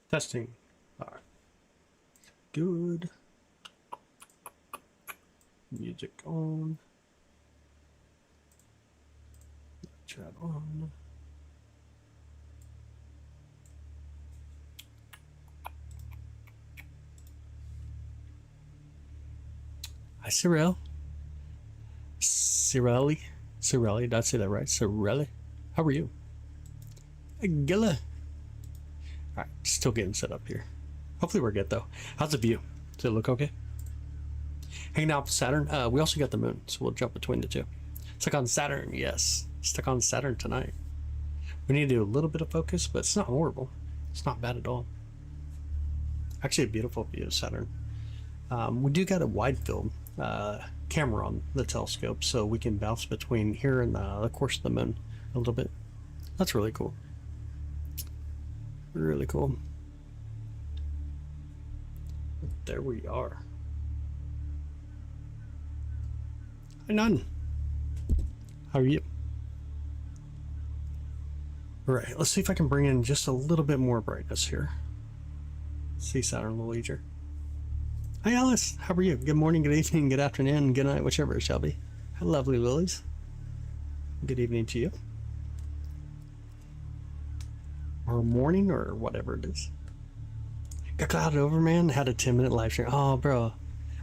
Testing. All right. Good. Music on. Chat on. Hi, Cyril. Cirelli. Cirelli. Did I say that right? Cirelli. How are you? Gilla. All right. Still getting set up here. Hopefully we're good, though. How's the view? Does it look okay? Hanging out with Saturn. We also got the moon, so we'll jump between the two. Stuck on Saturn, yes. Stuck on Saturn tonight. We need to do a little bit of focus, but it's not horrible. It's not bad at all. Actually, a beautiful view of Saturn. We do got a wide field camera on the telescope, so we can bounce between here and the course of the moon a little bit. That's really cool. Really cool. There we are. Hi, Nun. How are you? All right, let's see if I can bring in just a little bit more brightness here. See Saturn a little easier. Hi, Alice. How are you? Good morning, good evening, good afternoon, good night, whichever it shall be. Hi, lovely lilies. Good evening to you. Or morning, or whatever it is. Got clouded over, man. Had a 10-minute live stream. Oh, bro.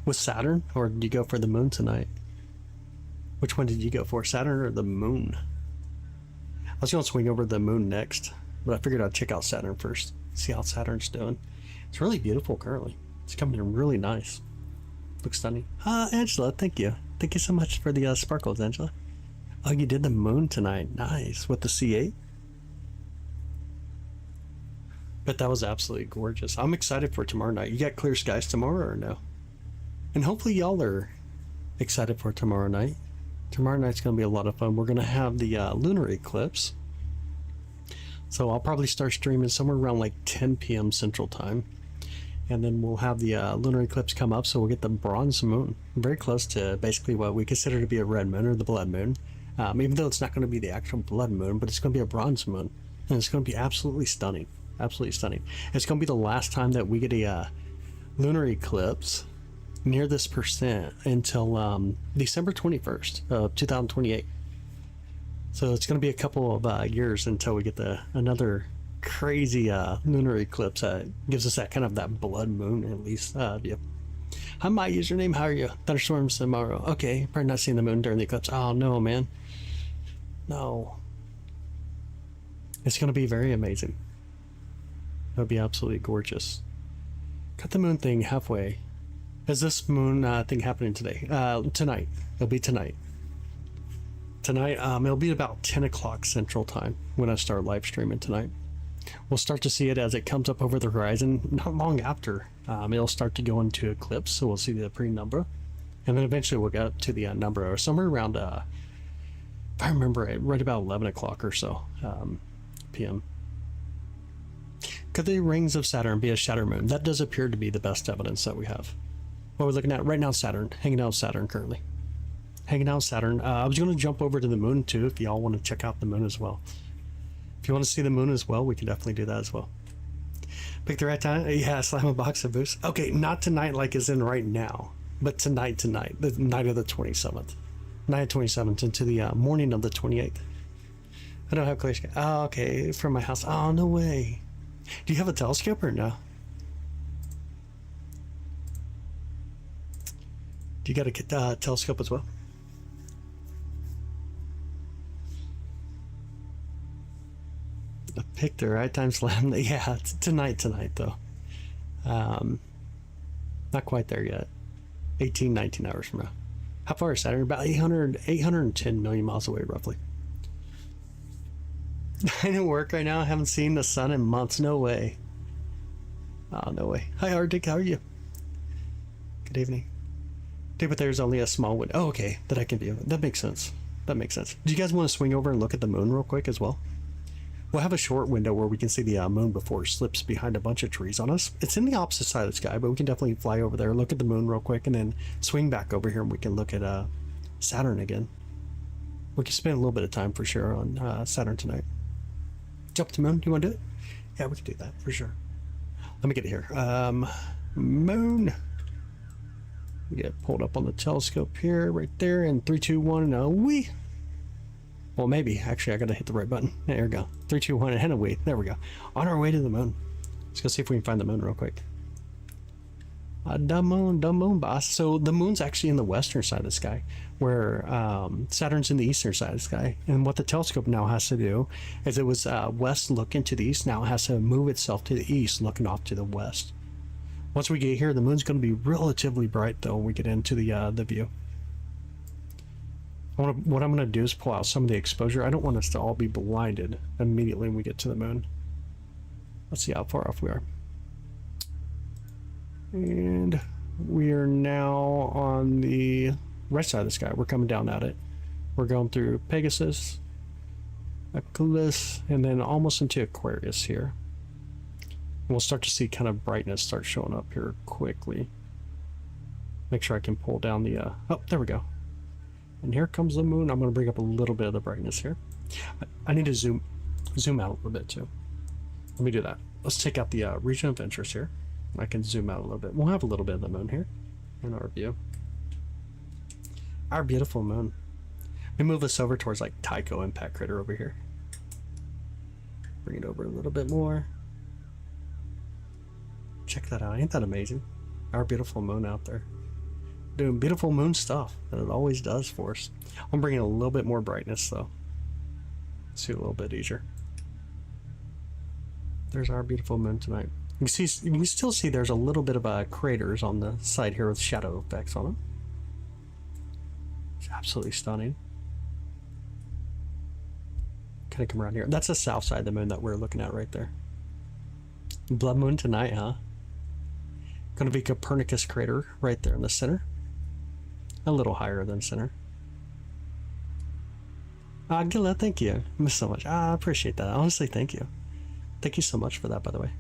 With Saturn, or did you go for the moon tonight? Which one did you go for, Saturn or the moon? I was going to swing over the moon next, but I figured I'd check out Saturn first. See how Saturn's doing. It's really beautiful currently. It's coming in really nice. Looks stunning. Angela, thank you. Thank you so much for the sparkles, Angela. Oh, you did the moon tonight. Nice. With the C8? Bet that was absolutely gorgeous. I'm excited for tomorrow night. You got clear skies tomorrow or no? And hopefully y'all are excited for tomorrow night. Tomorrow night's going to be a lot of fun. We're going to have the lunar eclipse. So I'll probably start streaming somewhere around like 10 p.m. Central Time. And then we'll have the lunar eclipse come up, so we'll get the bronze moon. Very close to basically what we consider to be a red moon or the blood moon. Even though it's not going to be the actual blood moon, but it's going to be a bronze moon. And it's going to be absolutely stunning. Absolutely stunning. It's going to be the last time that we get a lunar eclipse near this percent until December 21st of 2028. So it's going to be a couple of years until we get another crazy lunar eclipse that gives us that kind of that blood moon at least view. Hi, my username. How are you? Thunderstorms tomorrow. Okay, probably not seeing the moon during the eclipse. Oh no, man. No. It's going to be very amazing. It'll be absolutely gorgeous. Cut the moon thing halfway. Is this moon thing happening today? Tonight. It'll be tonight. Tonight, it'll be about 10 o'clock Central Time when I start live streaming tonight. We'll start to see it as it comes up over the horizon. Not long after, it'll start to go into eclipse, so we'll see the penumbra. And then eventually we'll get up to the numbra, or somewhere around, if I remember it, right about 11 o'clock or so p.m. Could the rings of Saturn be a shadow moon? That does appear to be the best evidence that we have. What we're looking at right now, Saturn, hanging out with Saturn currently. Hanging out with Saturn. I was going to jump over to the moon too if y'all want to check out the moon as well. If you want to see the moon as well, we can definitely do that as well. Pick the right time. Yeah, slam a box of boost. Okay, not tonight like as in right now, but tonight, the night of the 27th. Night of 27th into the morning of the 28th. I don't have clear sky. Oh, okay, from my house. Oh, no way. Do you have a telescope or no? Do you got a telescope as well? I picked the right time slam. Yeah, it's tonight though. Not quite there yet. 19 hours from now. How far is Saturn? About 810 million miles away, roughly. I didn't work right now. I haven't seen the sun in months. No way. Oh, no way. Hi, Arctic. How are you? Good evening. Okay, but there's only a small window. Oh, okay. That I can view. That makes sense. That makes sense. Do you guys want to swing over and look at the moon real quick as well? We'll have a short window where we can see the moon before it slips behind a bunch of trees on us. It's in the opposite side of the sky, but we can definitely fly over there, look at the moon real quick, and then swing back over here and we can look at Saturn again. We can spend a little bit of time for sure on Saturn tonight. Jump to the moon. Do you want to do it? Yeah, we can do that for sure. Let me get it here. Moon. Get pulled up on the telescope here, right there, and 3, 2, 1, and a wee. Well, maybe. Actually, I gotta hit the right button. There we go. 3, 2, 1, and a wee. There we go. On our way to the moon. Let's go see if we can find the moon real quick. The moon, boss. So the moon's actually in the western side of the sky, where Saturn's in the eastern side of the sky. And what the telescope now has to do is, it was west looking to the east. Now it has to move itself to the east, looking off to the west. Once we get here, the moon's going to be relatively bright, though, when we get into the view. What I'm going to do is pull out some of the exposure. I don't want us to all be blinded immediately when we get to the moon. Let's see how far off we are. And we are now on the right side of the sky. We're coming down at it. We're going through Pegasus, Aquarius, and then almost into Aquarius here. And we'll start to see kind of brightness start showing up here quickly. Make sure I can pull down the... oh, there we go. And here comes the moon. I'm going to bring up a little bit of the brightness here. I need to zoom out a little bit too. Let me do that. Let's take out the region of interest here. I can zoom out a little bit. We'll have a little bit of the moon here in our view. Our beautiful moon. We move this over towards like Tycho impact crater over here. Bring it over a little bit more. Check that out. Ain't that amazing? Our beautiful moon out there. Doing beautiful moon stuff that it always does for us. I'm bringing a little bit more brightness though. See a little bit easier. There's our beautiful moon tonight. You can still see there's a little bit of craters on the side here with shadow effects on them. It's absolutely stunning. Kind of come around here. That's the south side of the moon that we're looking at right there. Blood moon tonight, huh? Going to be Copernicus crater right there in the center. A little higher than center. Gilla, thank you. So much. I appreciate that. Honestly, thank you. Thank you so much for that, by the way.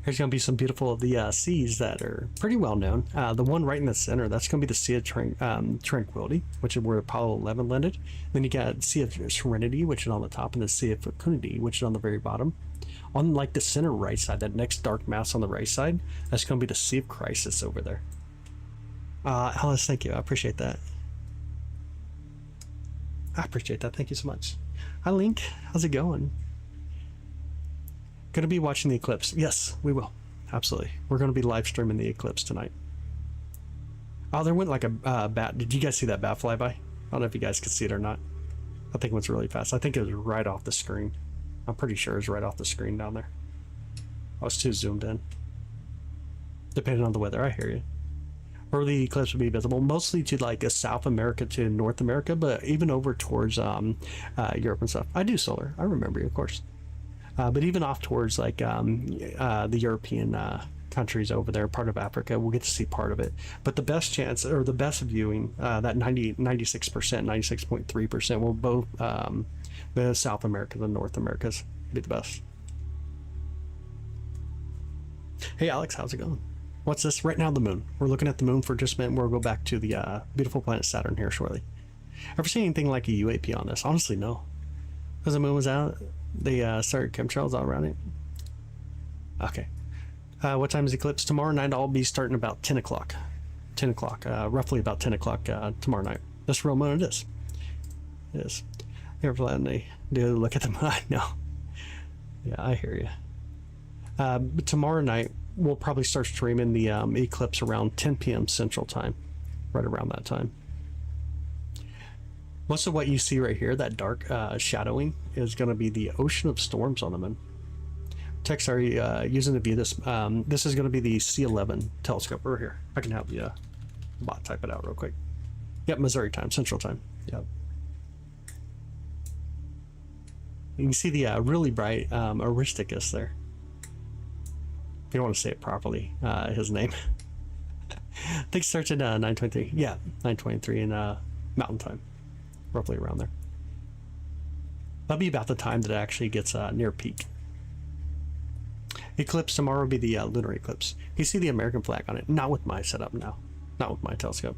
There's going to be some beautiful of the seas that are pretty well known. The one right in the center, that's going to be the Sea of Tranquility, which is where Apollo 11 landed. Then you got Sea of Serenity, which is on the top, and the Sea of Fecundity, which is on the very bottom. On like the center right side, that next dark mass on the right side, that's going to be the Sea of Crisis over there. Alice, thank you. I appreciate that. I appreciate that. Thank you so much. Hi, Link. How's it going? Going to be watching the eclipse. Yes, we will. Absolutely. We're going to be live streaming the eclipse tonight. Oh, there went like a bat. Did you guys see that bat fly by? I don't know if you guys could see it or not. I think it went really fast. I think it was right off the screen. I'm pretty sure it was right off the screen down there. I was too zoomed in. Depending on the weather, I hear you. Or the eclipse would be visible mostly to like South America to North America, but even over towards Europe and stuff. I do solar. I remember you, of course. But even off towards like the European countries over there, part of Africa, we'll get to see part of it. But the best chance, or the best viewing, that 96%, 96.3% will both the South America and North America's be the best. Hey Alex, how's it going? What's this? Right now the moon. We're looking at the moon for just a minute. We'll go back to the beautiful planet Saturn here shortly. Ever seen anything like a UAP on this? Honestly, no. Because the moon was out, they started chemtrails all around it. Okay. What time is the eclipse? Tomorrow night I'll be starting about 10 o'clock. 10 o'clock, roughly about 10 o'clock tomorrow night. That's real moon it is. It is. They're planning to do look at the moon. I know. Yeah, I hear you. But tomorrow night we'll probably start streaming the eclipse around 10 p.m. Central Time. Right around that time. Most of what you see right here, that dark shadowing, is going to be the ocean of storms on the moon. Text are using to view this. This is going to be the C11 telescope over here. I can help you bot type it out real quick. Yep, Missouri time, Central Time. Yep. You can see the really bright Aristarchus there. If you don't want to say it properly, his name. I think it starts at 9:23. Yeah, 9:23 in Mountain Time. Roughly around there. That'll be about the time that it actually gets near peak. Eclipse tomorrow will be the lunar eclipse. You see the American flag on it. Not with my setup now. Not with my telescope.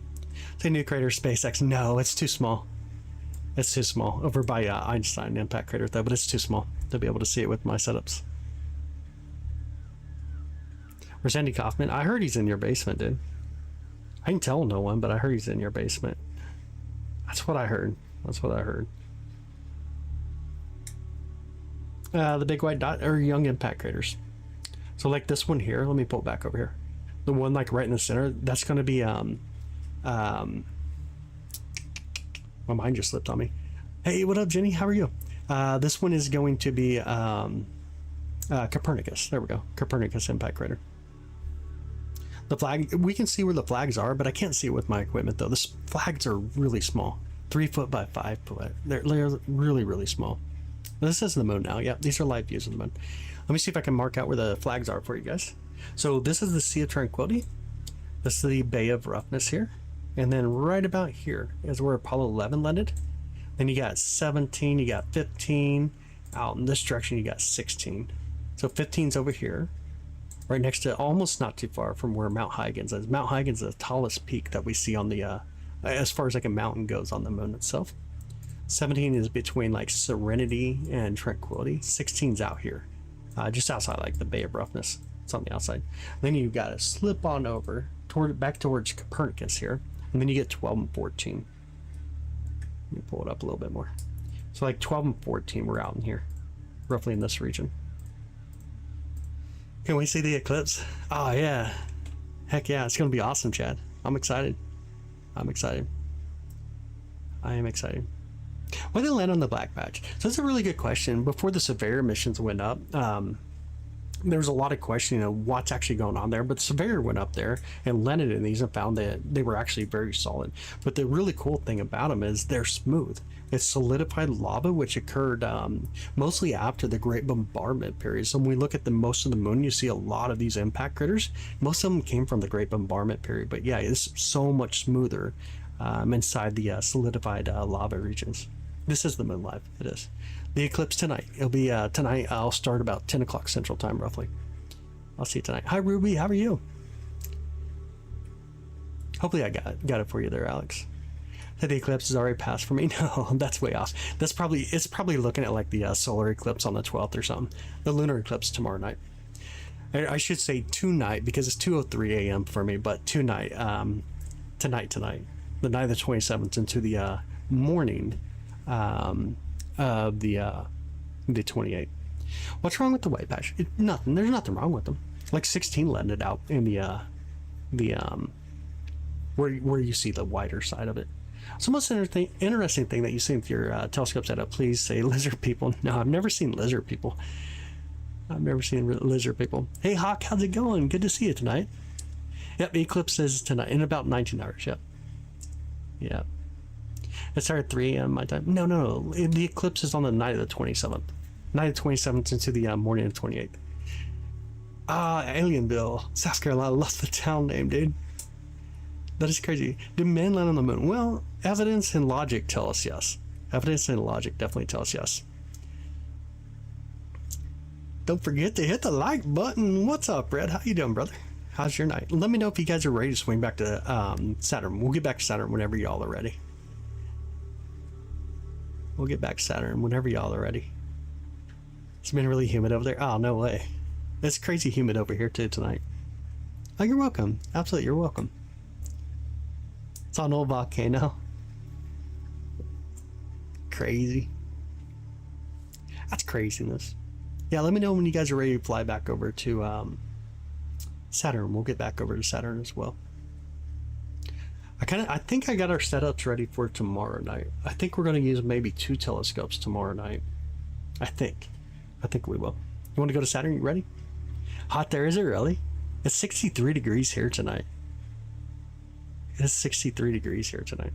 Say new crater SpaceX. No, it's too small. It's too small. Over by Einstein impact crater though, but it's too small to be able to see it with my setups. Where's Andy Kaufman? I heard he's in your basement, dude. I can tell no one, but I heard he's in your basement. That's what I heard. That's what I heard. The big white dot are young impact craters. So like this one here, let me pull it back over here. The one like right in the center, that's going to be my mind just slipped on me. Hey, what up, Jenny? How are you? This one is going to be Copernicus. There we go. Copernicus impact crater. The flag, we can see where the flags are, but I can't see it with my equipment though. The flags are really small, 3 foot by 5 foot. They're really, really small. This is the moon now. Yeah, these are live views of the moon. Let me see if I can mark out where the flags are for you guys. So this is the Sea of Tranquility. This is the Bay of Roughness here. And then right about here is where Apollo 11 landed. Then you got 17, you got 15. Out in this direction, you got 16. So 15's over here, right next to, almost not too far from where Mount Huygens is. Mount Huygens is the tallest peak that we see on the, as far as like a mountain goes on the moon itself. 17 is between like Serenity and Tranquility. 16's out here, just outside like the Bay of Roughness. It's on the outside. Then you got to slip on over back towards Copernicus here, and then you get 12 and 14. Let me pull it up a little bit more. So like 12 and 14, we're out in here, roughly in this region. Can we see the eclipse? Oh yeah, heck yeah, it's gonna be awesome, Chad. I'm excited. I'm excited. I am excited. Why did they land on the black patch? So that's a really good question. Before the Surveyor missions went up, there was a lot of questioning of what's actually going on there, but the Surveyor went up there and landed in these and found that they were actually very solid. But the really cool thing about them is they're smooth. It's solidified lava, which occurred mostly after the Great Bombardment period. So when we look at most of the moon, you see a lot of these impact craters. Most of them came from the Great Bombardment period, but yeah, it's so much smoother inside the solidified lava regions. This is the moon live. It is. The eclipse tonight. It'll be tonight. I'll start about 10 o'clock Central Time, roughly. I'll see you tonight. Hi, Ruby. How are you? Hopefully I got it for you there, Alex. The eclipse is already passed for me. No, that's way off. It's probably looking at like the solar eclipse on the 12th or something. The lunar eclipse tomorrow night. I should say tonight because it's 2:03 a.m. for me, but tonight, tonight, the night of the 27th into the morning of the 28th. What's wrong with the white patch? Nothing. There's nothing wrong with them. Like 16 landed out in the where you see the wider side of it. So most interesting thing that you see with your telescope setup, please say lizard people. No, I've never seen lizard people. I've never seen lizard people. Hey Hawk, how's it going? Good to see you tonight. Yep, the eclipse is tonight in about 19 hours. Yep. Yep. It started at 3 a.m. my time. No. The eclipse is on the night of the 27th. Night of the 27th into the morning of the 28th. Alienville, South Carolina. Love the town name, dude. That is crazy. Did man land on the moon? Well, evidence and logic tell us yes. Evidence and logic definitely tell us yes. Don't forget to hit the like button. What's up, Red? How you doing, brother? How's your night? Let me know if you guys are ready to swing back to Saturn. We'll get back to Saturn whenever y'all are ready. We'll get back to Saturn whenever y'all are ready. It's been really humid over there. Oh, no way. It's crazy humid over here too tonight. Oh, you're welcome. Absolutely, you're welcome. It's on old volcano. Crazy. That's craziness. Yeah, let me know when you guys are ready to fly back over to Saturn. We'll get back over to Saturn as well. I think I got our setups ready for tomorrow night. I think we're going to use maybe 2 telescopes tomorrow night. I think we will. You want to go to Saturn? You ready? Hot there, is it really? It's 63 degrees here tonight. It's 63 degrees here tonight.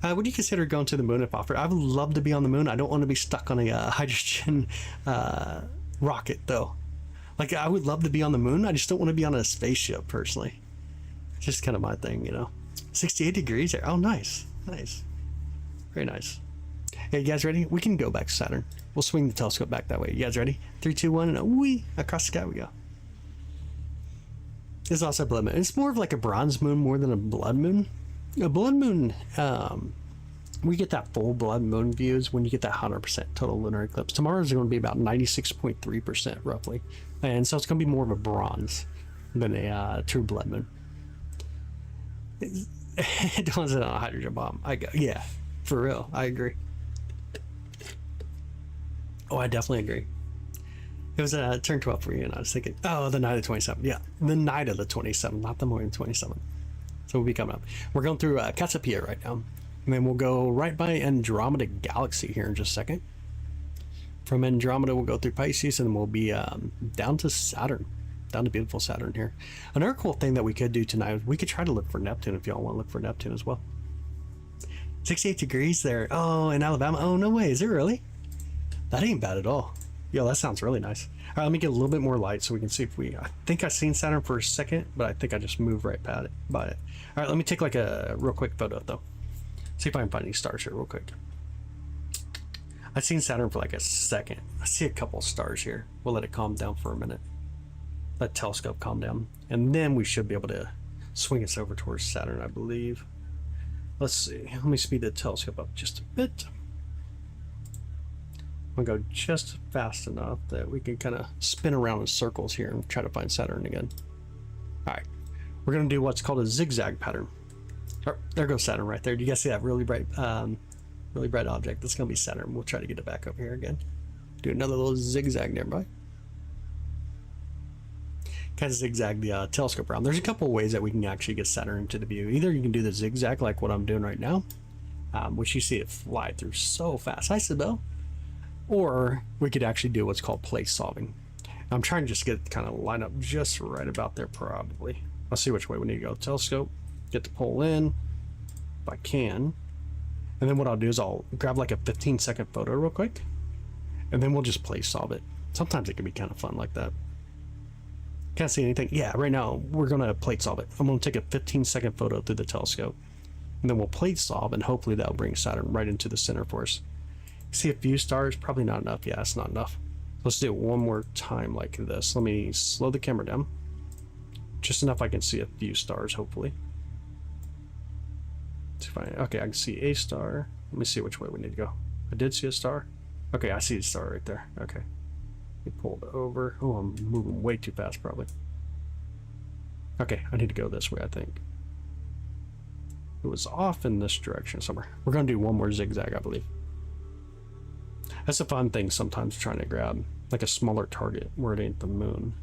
Would you consider going to the moon if offered? I would love to be on the moon. I don't want to be stuck on a hydrogen rocket though. Like I would love to be on the moon. I just don't want to be on a spaceship personally. It's just kind of my thing, you know. 68 degrees there. Oh, nice. Nice. Very nice. Hey, you guys ready? We can go back to Saturn. We'll swing the telescope back that way. You guys ready? 3, 2, 1, and wee! Across the sky we go. It's also a blood moon. It's more of like a bronze moon more than a blood moon. A blood moon we get that full blood moon views when you get that 100% total lunar eclipse. Tomorrow's going to be about 96.3% roughly, and so it's going to be more of a bronze than a true blood moon. It doesn't on a hydrogen bomb. Yeah, for real, I agree. Oh, I definitely agree. It was a turn 12 for you, and I was thinking, oh, the night of the 27th. Yeah, the night of the 27th, not the morning of the 27th. So we'll be coming up. We're going through Cassiopeia right now, and then we'll go right by Andromeda Galaxy here in just a second. From Andromeda, we'll go through Pisces, and then we'll be down to Saturn, down to beautiful Saturn here. Another cool thing that we could do tonight is we could try to look for Neptune if y'all want to look for Neptune as well. 68 degrees there. Oh, in Alabama. Oh, no way. Is it really? That ain't bad at all. Yo, that sounds really nice. All right, let me get a little bit more light so we can see if we... I think I seen Saturn for a second, but I think I just moved right by it. All right, let me take like a real quick photo, though. See if I can find any stars here real quick. I've seen Saturn for like a second. I see a couple stars here. We'll let it calm down for a minute. Let telescope calm down. And then we should be able to swing us over towards Saturn, I believe. Let's see. Let me speed the telescope up just a bit. I'm going to go just fast enough that we can kind of spin around in circles here and try to find Saturn again. All right. We're going to do what's called a zigzag pattern. Oh, there goes Saturn right there. Do you guys see that really bright object? That's going to be Saturn. We'll try to get it back up here again. Do another little zigzag nearby. Kind of zigzag the telescope around. There's a couple of ways that we can actually get Saturn into the view. Either you can do the zigzag like what I'm doing right now, which you see it fly through so fast. Hi, Sibel. Or we could actually do what's called place solving. I'm trying to just get it kind of line up just right about there probably. Let's see which way we need to go. Telescope, get the pole in, if I can. And then what I'll do is I'll grab like a 15-second photo real quick, and then we'll just place solve it. Sometimes it can be kind of fun like that. Can't see anything. Yeah, right now we're going to plate solve it. I'm going to take a 15-second photo through the telescope, and then we'll plate solve, and hopefully that'll bring Saturn right into the center for us. See a few stars, probably not enough. Yeah, it's not enough. Let's do it one more time like this. Let me slow the camera down just enough I can see a few stars, hopefully. Okay, I can see a star. Let me see which way we need to go. I did see a star. Okay, I see a star right there. Okay, we pulled over. Oh, I'm moving way too fast probably. Okay, I need to go this way. I think it was off in this direction somewhere. We're gonna do one more zigzag, I believe. That's a fun thing sometimes, trying to grab like a smaller target where it ain't the moon.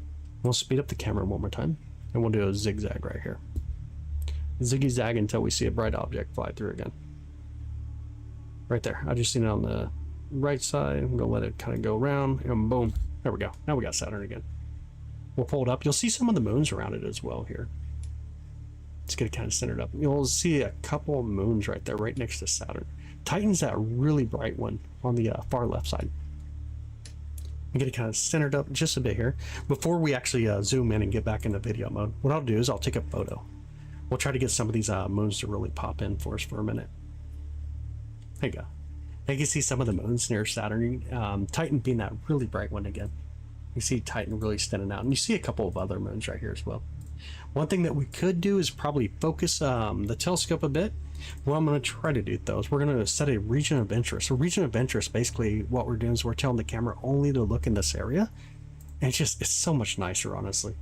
We'll speed up the camera one more time, and we'll do a zigzag right here. Ziggy zag until we see a bright object fly through again. Right there. I just seen it on the right side. I'm gonna let it kind of go around, and boom. There we go. Now we got Saturn again. We'll pull it up. You'll see some of the moons around it as well here. Let's get it kind of centered up. You'll see a couple of moons right there, right next to Saturn. Titan's that really bright one on the far left side. I'm get it kind of centered up just a bit here. Before we actually zoom in and get back into video mode, what I'll do is I'll take a photo. We'll try to get some of these moons to really pop in for us for a minute. There you go. Now you can see some of the moons near Saturn. Titan being that really bright one again. You see Titan really standing out. And you see a couple of other moons right here as well. One thing that we could do is probably focus the telescope a bit. What I'm going to try to do though is we're going to set a region of interest. A region of interest, basically what we're doing is we're telling the camera only to look in this area. And it's so much nicer, honestly.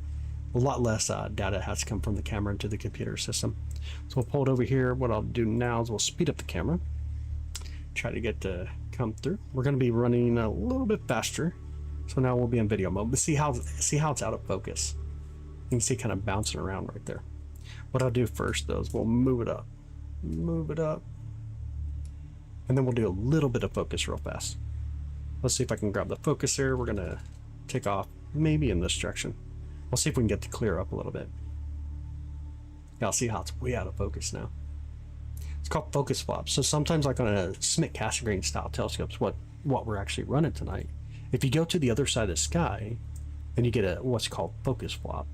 A lot less data has to come from the camera into the computer system. So we'll pull it over here. What I'll do now is we'll speed up the camera. Try to get to come through. We're going to be running a little bit faster. So now we'll be in video mode. But see how it's out of focus. You can see kind of bouncing around right there. What I'll do first though is we'll move it up. Move it up. And then we'll do a little bit of focus real fast. Let's see if I can grab the focus here. We're going to take off maybe in this direction. We'll see if we can get to clear up a little bit. Yeah, I'll see how it's way out of focus now. It's called focus flop. So sometimes like on a Schmidt Cassegrain style telescopes, what we're actually running tonight, if you go to the other side of the sky, then you get a what's called focus flop.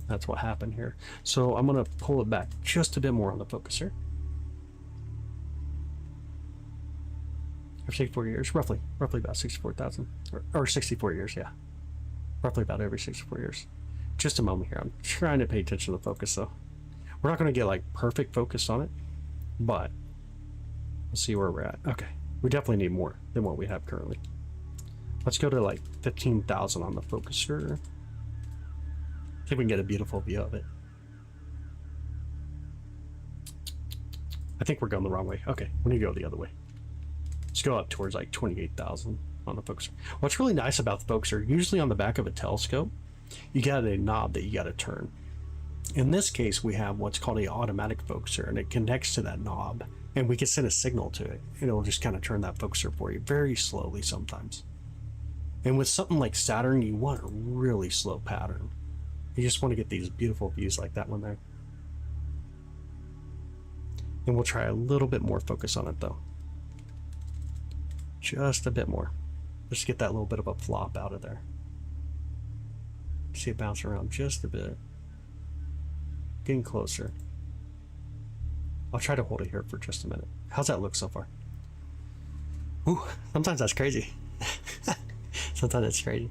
That's what happened here. So I'm going to pull it back just a bit more on the focuser. For 64 years, roughly about 64,000 or 64 years, yeah. Roughly about every 64 years. Just a moment here. I'm trying to pay attention to the focus though. We're not going to get like perfect focus on it, but Let's see where we're at. Okay, we definitely need more than what we have currently. Let's go to like 15,000 on the focuser. See if we can get a beautiful view of it. I think we're going the wrong way. Okay, we need to go the other way. Let's go up towards like 28,000 on the focuser. What's really nice about the focuser, usually on the back of a telescope, you got a knob that you got to turn. In this case, we have what's called an automatic focuser, and it connects to that knob, and we can send a signal to it, and it'll just kind of turn that focuser for you very slowly sometimes. And with something like Saturn, you want a really slow pattern. You just want to get these beautiful views like that one there. And we'll try a little bit more focus on it though. Just a bit more. Just get that little bit of a flop out of there. See it bounce around just a bit. Getting closer. I'll try to hold it here for just a minute. How's that look so far? Ooh, sometimes that's crazy. Sometimes that's crazy.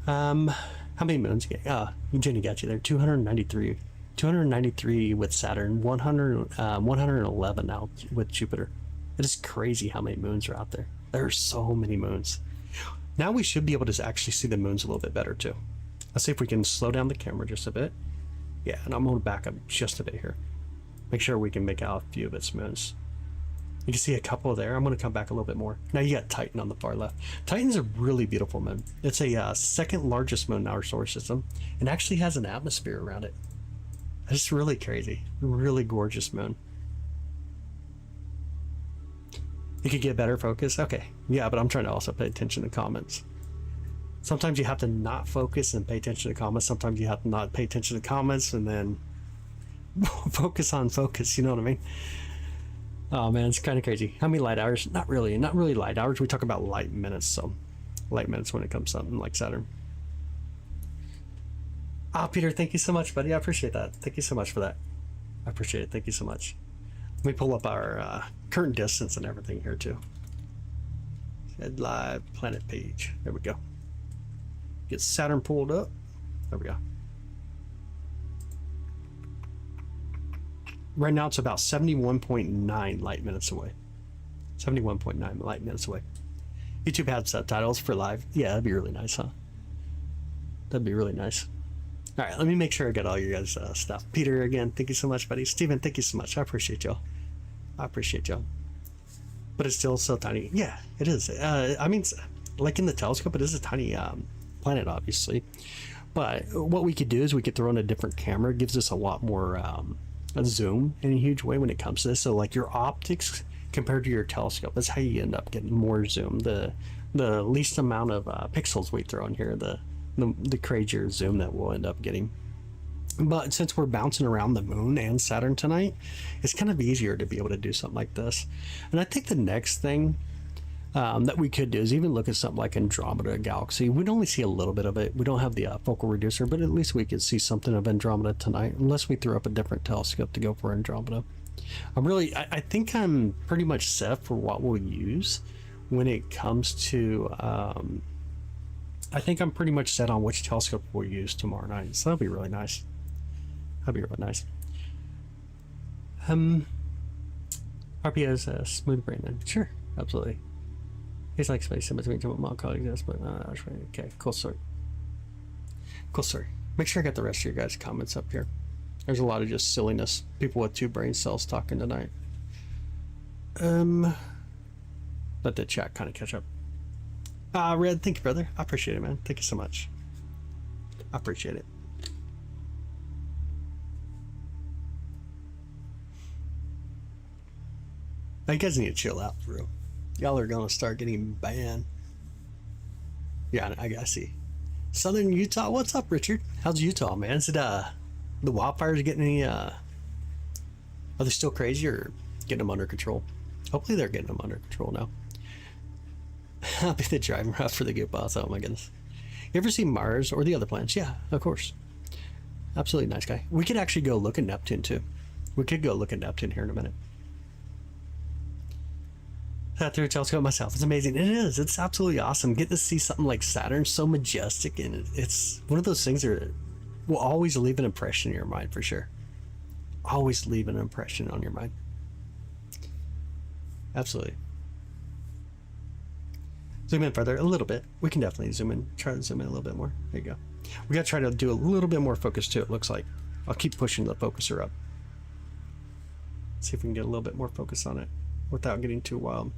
How many moons you get? Jenny got you there. 293. 293 with Saturn. 111 now with Jupiter. It is crazy how many moons are out there. There are so many moons. Now we should be able to actually see the moons a little bit better too. Let's see if we can slow down the camera just a bit. Yeah, and I'm going to back up just a bit here. Make sure we can make out a few of its moons. You can see a couple there. I'm going to come back a little bit more. Now you got Titan on the far left. Titan's a really beautiful moon. It's a second largest moon in our solar system and actually has an atmosphere around it. It's really crazy. Really gorgeous moon. You could get better focus. Okay. Yeah, but I'm trying to also pay attention to comments. Sometimes you have to not focus and pay attention to comments. Sometimes you have to not pay attention to comments and then focus on focus. You know what I mean? Oh man, it's kind of crazy. How many light hours? Not really light hours. We talk about light minutes. So light minutes when it comes to something like Saturn. Peter, thank you so much, buddy. I appreciate that. Thank you so much for that. I appreciate it. Thank you so much. Let me pull up our current distance and everything here too. Head live planet page. There we go. Get Saturn pulled up. There we go. Right now it's about 71.9 light minutes away. 71.9 light minutes away. YouTube had subtitles for live. Yeah, that'd be really nice, huh? That'd be really nice. All right, let me make sure I got all your guys' stuff. Peter, again, thank you so much, buddy. Steven, thank you so much. I appreciate y'all. I appreciate y'all. But it's still so tiny. Yeah, it is. I mean, like in the telescope, it is a tiny planet, obviously. But what we could do is we could throw in a different camera. It gives us a lot more a zoom in a huge way when it comes to this. So like your optics compared to your telescope, that's how you end up getting more zoom. The least amount of pixels we throw in here, the crazier zoom that we'll end up getting. But since we're bouncing around the moon and Saturn tonight, it's kind of easier to be able to do something like this. And I think the next thing that we could do is even look at something like Andromeda Galaxy. We'd only see a little bit of it. We don't have the focal reducer, but at least we could see something of Andromeda tonight, unless we threw up a different telescope to go for Andromeda. I think I'm pretty much set for what we'll use when it comes to I think I'm pretty much set on which telescope we'll use tomorrow night, so that'll be really nice. That'll be really nice. RP has a smooth brain then. Sure, absolutely. He's like space in between what my colleagues does, but okay, cool story. Cool story. Make sure I got the rest of your guys' comments up here. There's a lot of just silliness. People with 2 brain cells talking tonight. Let the chat kind of catch up. Red, thank you, brother. I appreciate it, man. Thank you so much. I appreciate it. Now, you guys need to chill out, for real. Y'all are gonna start getting banned. Yeah, I see. Southern Utah, what's up, Richard? How's Utah, man? Is it the wildfires getting any? Are they still crazy or getting them under control? Hopefully, they're getting them under control now. I'll be the driving route for the good boss. Oh my goodness. You ever see Mars or the other planets? Yeah, of course. Absolutely nice guy. We could actually go look at Neptune too. We could go look at Neptune here in a minute. Sat through a telescope myself. It's amazing. It is. It's absolutely awesome. Get to see something like Saturn, so majestic, and it's one of those things that will always leave an impression in your mind for sure. Always leave an impression on your mind. absolutely. Zoom in further a little bit. We can definitely zoom in. Try to zoom in a little bit more. There you go. We got to try to do a little bit more focus too, it looks like. I'll keep pushing the focuser up. See if we can get a little bit more focus on it without getting too wild.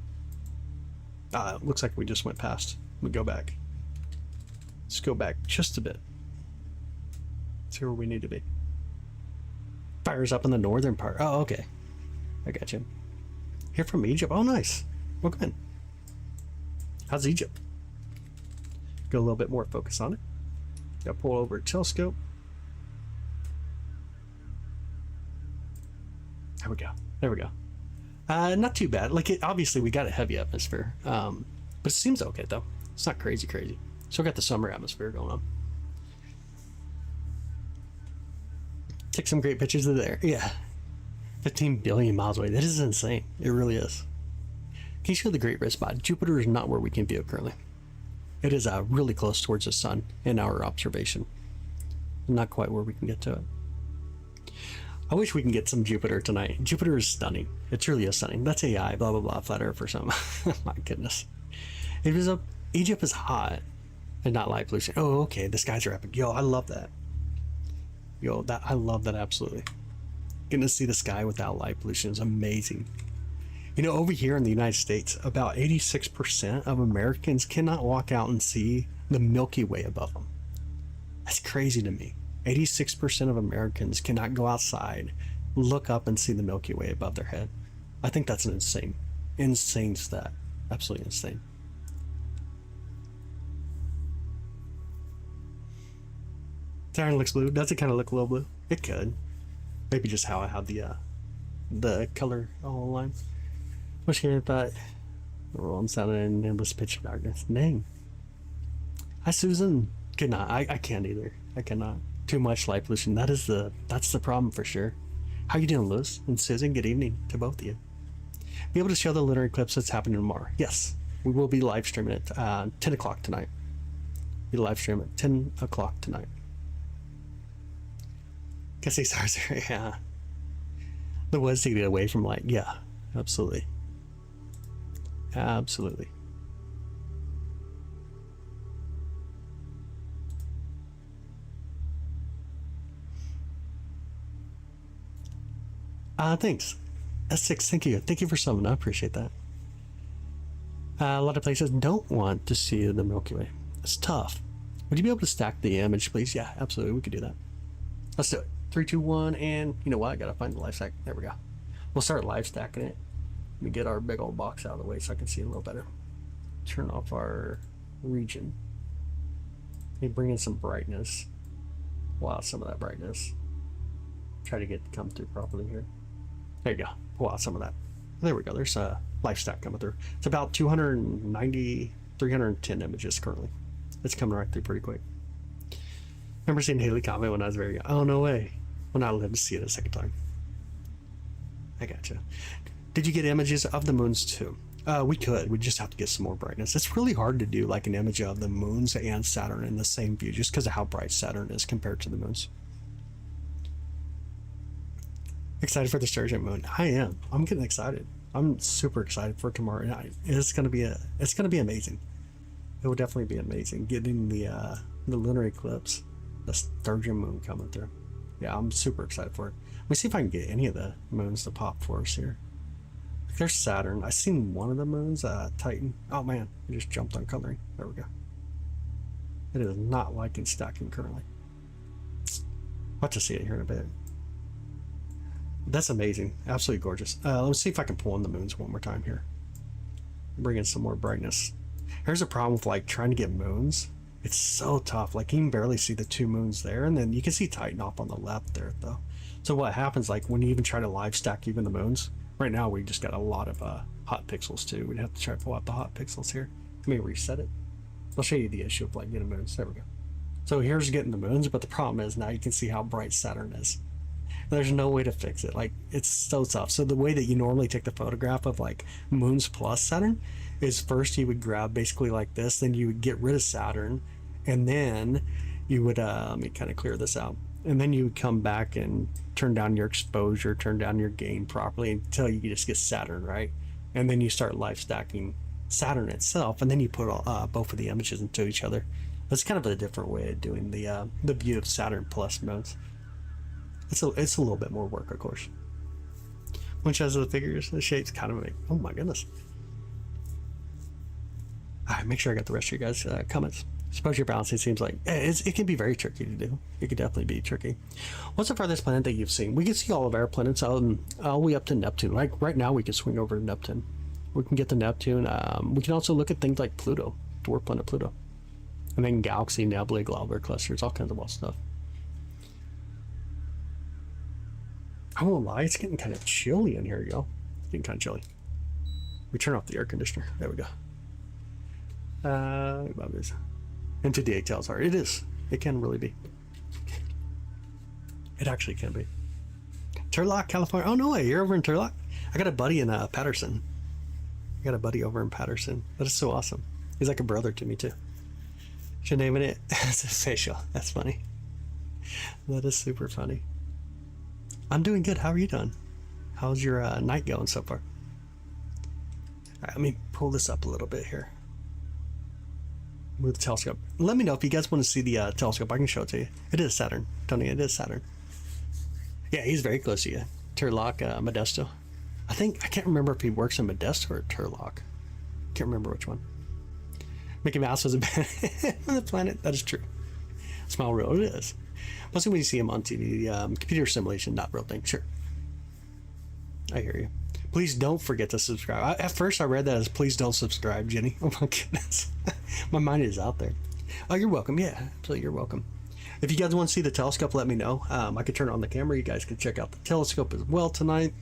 It looks like we just went past. We go back. Let's go back just a bit. See where we need to be. Fire's up in the northern part. Oh, okay. I got you. Here from Egypt. Oh, nice. Welcome in. How's Egypt? Get a little bit more focus on it. Got to pull over a telescope. There we go. There we go. Not too bad. Like, obviously we got a heavy atmosphere, but it seems okay though. It's not crazy. Still got the summer atmosphere going on. Took some great pictures of there. Yeah, 15 billion miles away. That is insane. It really is. Can you show the Great Red Spot? Jupiter is not where we can view it currently. It is really close towards the sun in our observation. Not quite where we can get to it. I wish we can get some Jupiter tonight. Jupiter is stunning. It truly is stunning. That's AI, blah, blah, blah, flat earth or something. My goodness. Egypt is hot and not light pollution. Oh, okay. The skies are epic. Yo, I love that. I love that absolutely. Getting to see the sky without light pollution is amazing. You know, over here in the United States, about 86% of Americans cannot walk out and see the Milky Way above them. That's crazy to me. 86% of Americans cannot go outside, look up and see the Milky Way above their head. I think that's an insane stat. Absolutely insane. Saturn looks blue. Does it kind of look a little blue? It could. Maybe just how I have the color all aligned. Wish I thought the rolling sound in endless pitch darkness. Dang. Hi Susan. Could not. I can't either. I cannot. Too much light pollution. That's the problem for sure. How you doing, Lewis and Susan? Good evening to both of you. Be able to show the lunar eclipse that's happening tomorrow. Yes, we will be live streaming it 10 o'clock tonight. Be live stream at 10 o'clock tonight. Guess these stars are, yeah. The was to get away from light. Yeah, absolutely. Absolutely. Thanks. S6, thank you. Thank you for summing. I appreciate that. A lot of places don't want to see the Milky Way. It's tough. Would you be able to stack the image, please? Yeah, absolutely. We could do that. Let's do it. 3, 2, 1, and you know what? I gotta find the live stack. There we go. We'll start live stacking it. Let me get our big old box out of the way so I can see a little better. Turn off our region. Let me bring in some brightness. Pull out some of that brightness. Try to get it to come through properly here. There you go. Pull out some of that. There we go. There's a live stack coming through. It's about 290, 310 images currently. It's coming right through pretty quick. Remember seeing Haley comment when I was very young? Oh, no way. Well, now I'll live to see it a second time. I gotcha. Did you get images of the moons too? We could. We just have to get some more brightness. It's really hard to do like an image of the moons and Saturn in the same view just because of how bright Saturn is compared to the moons. Excited for the Sturgeon moon. I am. I'm getting excited. I'm super excited for tomorrow night. It's gonna be amazing. It will definitely be amazing getting the lunar eclipse, the Sturgeon moon coming through. Yeah, I'm super excited for it. Let me see if I can get any of the moons to pop for us here. There's Saturn. I've seen one of the moons, Titan. Oh man, it just jumped on coloring. There we go. It is not liking stacking currently. I'll have to see it here in a bit. That's amazing. Absolutely gorgeous. Let's see if I can pull in the moons one more time here. Bring in some more brightness. Here's a problem with like trying to get moons. It's so tough. Like you can barely see the two moons there, and then you can see Titan off on the left there though. So what happens like when you even try to live stack even the moons? Right now we just got a lot of hot pixels too. We'd have to try to pull out the hot pixels here. Let me reset it. I'll show you the issue of like getting moons. There we go. So here's getting the moons, but the problem is now you can see how bright Saturn is. There's no way to fix it. Like it's so tough. So the way that you normally take the photograph of like moons plus Saturn is first you would grab basically like this, then you would get rid of Saturn, and then you would let me kind of clear this out, and then you would come back and turn down your exposure, turn down your gain properly until you just get Saturn, right? and then you start live stacking Saturn itself, and then you put both of the images into each other. That's kind of a different way of doing the view of Saturn plus modes. It's a little bit more work, of course. One shows the figures, the shapes kind of make, oh my goodness. All right, make sure I got the rest of your guys' comments. Exposure balancing seems like it can be very tricky to do. It could definitely be tricky. What's the farthest planet that you've seen? We can see all of our planets all the way up to Neptune. Like right now, we can swing over to Neptune. We can get to Neptune. We can also look at things like Pluto, dwarf planet Pluto, and then galaxy, nebulae, globular clusters, all kinds of wild stuff. I won't lie, it's getting kind of chilly in here, yo. It's getting kind of chilly. We turn off the air conditioner. There we go. Into the details are. It is. It can really be. It actually can be. Turlock, California. Oh, no way. You're over in Turlock? I got a buddy in Patterson. I got a buddy over in Patterson. That is so awesome. He's like a brother to me, too. Should name it as a facial. That's funny. That is super funny. I'm doing good. How are you doing? How's your night going so far? All right, let me pull this up a little bit here. Move the telescope. Let me know if you guys want to see the telescope. I can show it to you. It is Saturn. Tony, it is Saturn. Yeah, he's very close to you. Turlock, Modesto. I can't remember if he works in Modesto or Turlock. Can't remember which one. Mickey Mouse was a bad on the planet. That is true. Small real. It is. Mostly when you see him on TV, computer simulation, not real thing. Sure. I hear you. Please don't forget to subscribe. At first, I read that as please don't subscribe, Jenny. Oh my goodness. My mind is out there. Oh, you're welcome. Yeah, absolutely. You're welcome. If you guys want to see the telescope, let me know. I could turn on the camera. You guys can check out the telescope as well tonight.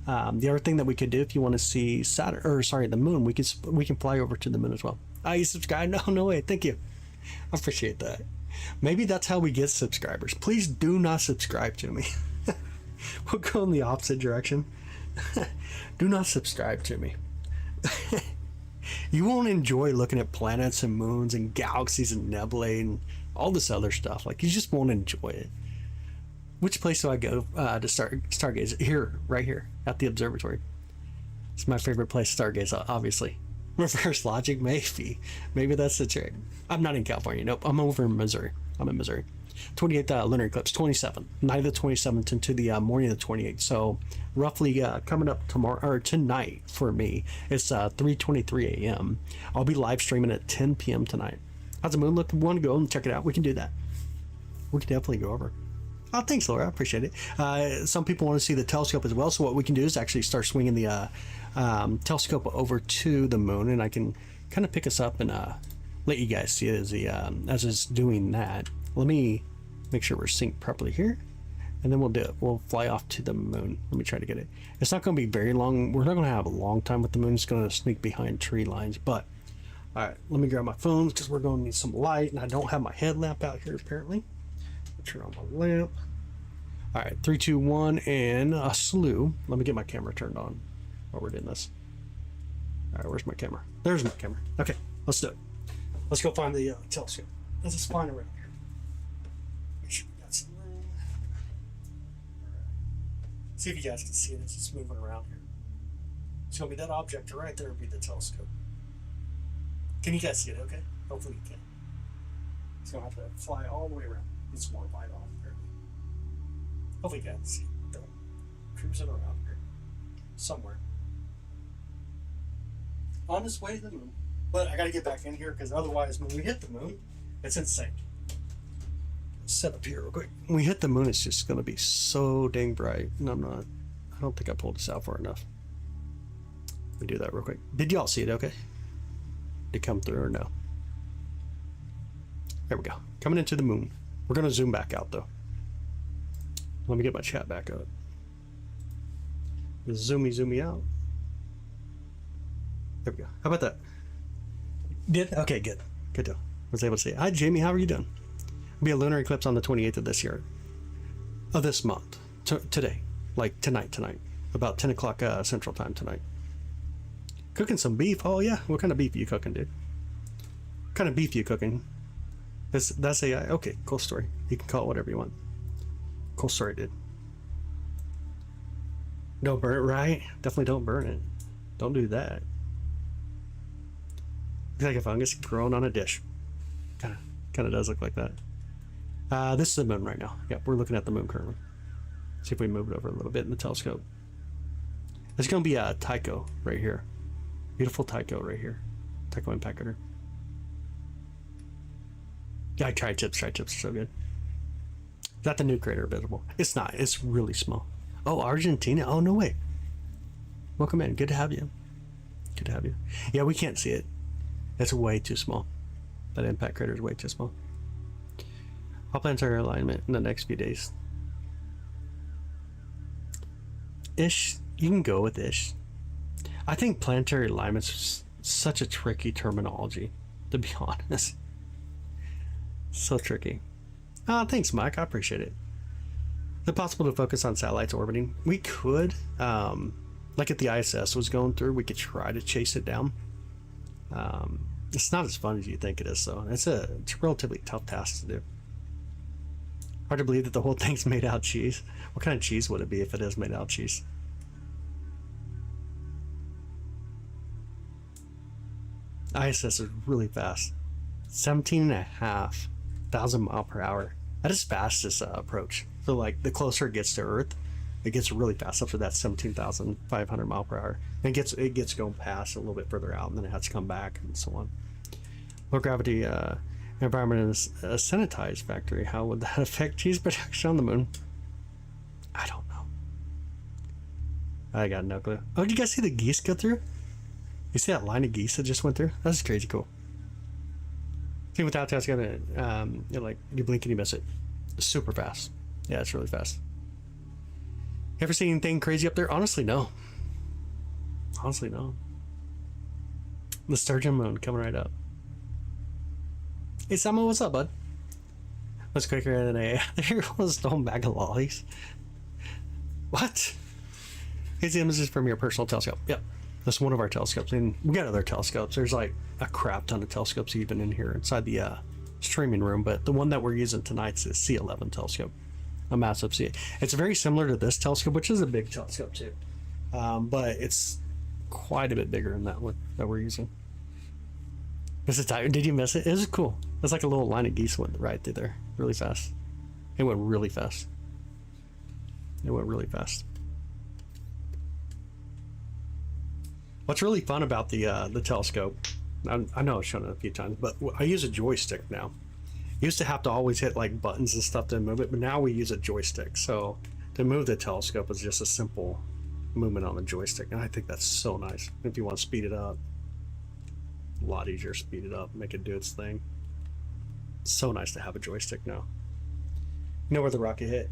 The other thing that we could do, if you want to see Saturn, or sorry, the moon, we can fly over to the moon as well. You subscribe? No way. Thank you. I appreciate that. Maybe that's how we get subscribers. Please do not subscribe to me. We'll go in the opposite direction. Do not subscribe to me. You won't enjoy looking at planets and moons and galaxies and nebulae and all this other stuff. Like, you just won't enjoy it. Which place do I go to stargaze? Here, right here, at the observatory. It's my favorite place to stargaze, obviously. Reverse logic, maybe that's the trick. I'm not in California. Nope, I'm over in Missouri. I'm in Missouri. 28th lunar eclipse, 27th, night of the 27th into the morning of the 28th. So roughly coming up tomorrow or tonight for me, it's 3:23 a.m. I'll be live streaming at 10 p.m. tonight. How's the moon look? Want to go and check it out? We can do that. We can definitely go over. Oh, thanks, Laura. I appreciate it. Some people want to see the telescope as well. So what we can do is actually start swinging the telescope over to the moon, and I can kind of pick us up and let you guys see it as it's doing that. Let me make sure we're synced properly here, and then we'll do it. We'll fly off to the moon. Let me try to get it. It's not going to be very long. We're not going to have a long time with the moon. It's going to sneak behind tree lines. But all right, let me grab my phone because we're going to need some light, and I don't have my headlamp out here apparently. Turn on my lamp. All right, 3, 2, 1, and a slew. Let me get my camera turned on while we're doing this. All right, where's my camera? There's my camera. Okay, let's do it. Let's go find the telescope. Let's just find around here. Make sure we got some room. All right. See if you guys can see it as it's moving around here. It's gonna be that object right there. Will be the telescope. Can you guys see it? Okay, hopefully you can. It's gonna have to fly all the way around. It's more light on apparently. Hopefully you guys see it. They're cruising around here somewhere on its way to the moon. But I gotta get back in here because otherwise, when we hit the moon, it's insane. Set up here real quick. When we hit the moon, it's just gonna be so dang bright, and I don't think I pulled this out far enough. Let me do that real quick. Did y'all see it? Okay. Did it come through or no? There we go. Coming into the moon. We're gonna zoom back out though. Let me get my chat back up. Zoomy out. There we go. How about that? Did? Okay, good. Good deal. Was able to see it. Hi, Jamie. How are you doing? It'll be a lunar eclipse on the 28th of this year. Of this month. Today. Like tonight. About 10 o'clock Central Time tonight. Cooking some beef. Oh, yeah. What kind of beef are you cooking, dude? What kind of beef are you cooking? That's AI. Okay, cool story. You can call it whatever you want. Cool story, dude. Don't burn it, right? Definitely don't burn it. Don't do that. Looks like a fungus growing on a dish. Kind of does look like that. This is the moon right now. Yep, we're looking at the moon currently. See if we move it over a little bit in the telescope. There's going to be a Tycho right here. Beautiful Tycho right here. Tycho impact crater. Yeah, tri-tips are so good. Is that the new crater visible? It's not. It's really small. Oh, Argentina. Oh, no way. Welcome in. Good to have you. Good to have you. Yeah, we can't see it. It's way too small. That impact crater is way too small. All planetary alignment in the next few days. Ish. You can go with ish. I think planetary alignment's such a tricky terminology, to be honest. So tricky. Thanks, Mike. I appreciate it. Is it possible to focus on satellites orbiting? We could. Like if the ISS was going through, we could try to chase it down. It's not as fun as you think it is, though. It's a relatively tough task to do. Hard to believe that the whole thing's made out of cheese. What kind of cheese would it be if it is made out of cheese? ISS is really fast. 17,500 miles per hour. That is fastest approach. So like the closer it gets to Earth, it gets really fast up to that 17,500 miles per hour. And it gets going past a little bit further out, and then it has to come back and so on. Low gravity environment is a sanitized factory. How would that affect cheese production on the moon? I don't know. I got no clue. Oh, did you guys see the geese go through? You see that line of geese that just went through? That's crazy cool. See, without that, like you blink and you miss it. It's super fast. Yeah, it's really fast. Ever seen anything crazy up there? Honestly, no. Honestly, no. The sturgeon moon coming right up. Hey, Samo, what's up, bud? That's quicker than a there was a stone bag of lollies. What? Here's the images from your personal telescope. Yep. That's one of our telescopes. And we got other telescopes. There's like a crap ton of telescopes even in here inside the streaming room. But the one that we're using tonight's the C11 telescope. A massive C. It's very similar to this telescope, which is a big telescope too. But it's quite a bit bigger than that one that we're using. Did you miss it? It was cool. It's like a little line of geese went right through there, really fast. It went really fast. It went really fast. What's really fun about the telescope? I know I've shown it a few times, but I use a joystick now. Used to have to always hit like buttons and stuff to move it, but now we use a joystick. So to move the telescope is just a simple movement on the joystick, and I think that's so nice. If you want to speed it up, a lot easier to speed it up, make it do its thing. It's so nice to have a joystick now. You know where the rocket hit?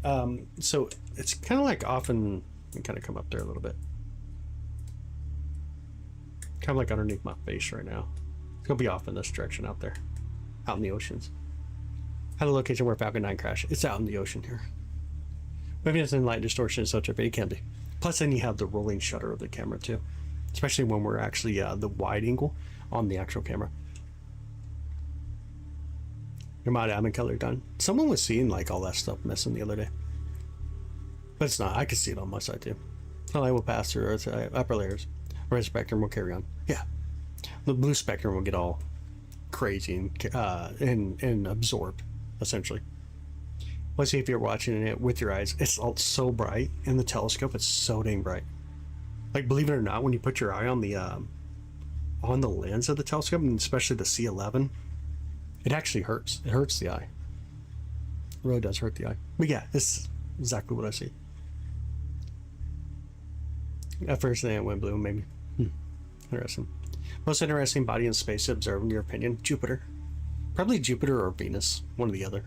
So it's kind of like often, you kind of come up there a little bit. Kind of like underneath my face right now. It's gonna be off in this direction out there, out in the oceans. Had a location where Falcon 9 crashed. It's out in the ocean here. Maybe it's in light distortion, so it can be. Plus, then you have the rolling shutter of the camera too, especially when we're actually the wide angle on the actual camera. Your mod admin color done. Someone was seeing like all that stuff missing the other day, but it's not. I can see it on my side too. Sunlight will pass through Earth's upper layers. Red spectrum will carry on. Yeah, the blue spectrum will get all crazy and absorbed, essentially. Let's see if you're watching it with your eyes. It's all so bright in the telescope. It's so dang bright. Like, believe it or not, when you put your eye on the lens of the telescope, and especially the C11, it actually hurts. It hurts the eye. It really does hurt the eye. But yeah, it's exactly what I see. At first, they went blue, maybe. Interesting. Most interesting body in space to observe, in your opinion? Jupiter. Probably Jupiter or Venus. One or the other.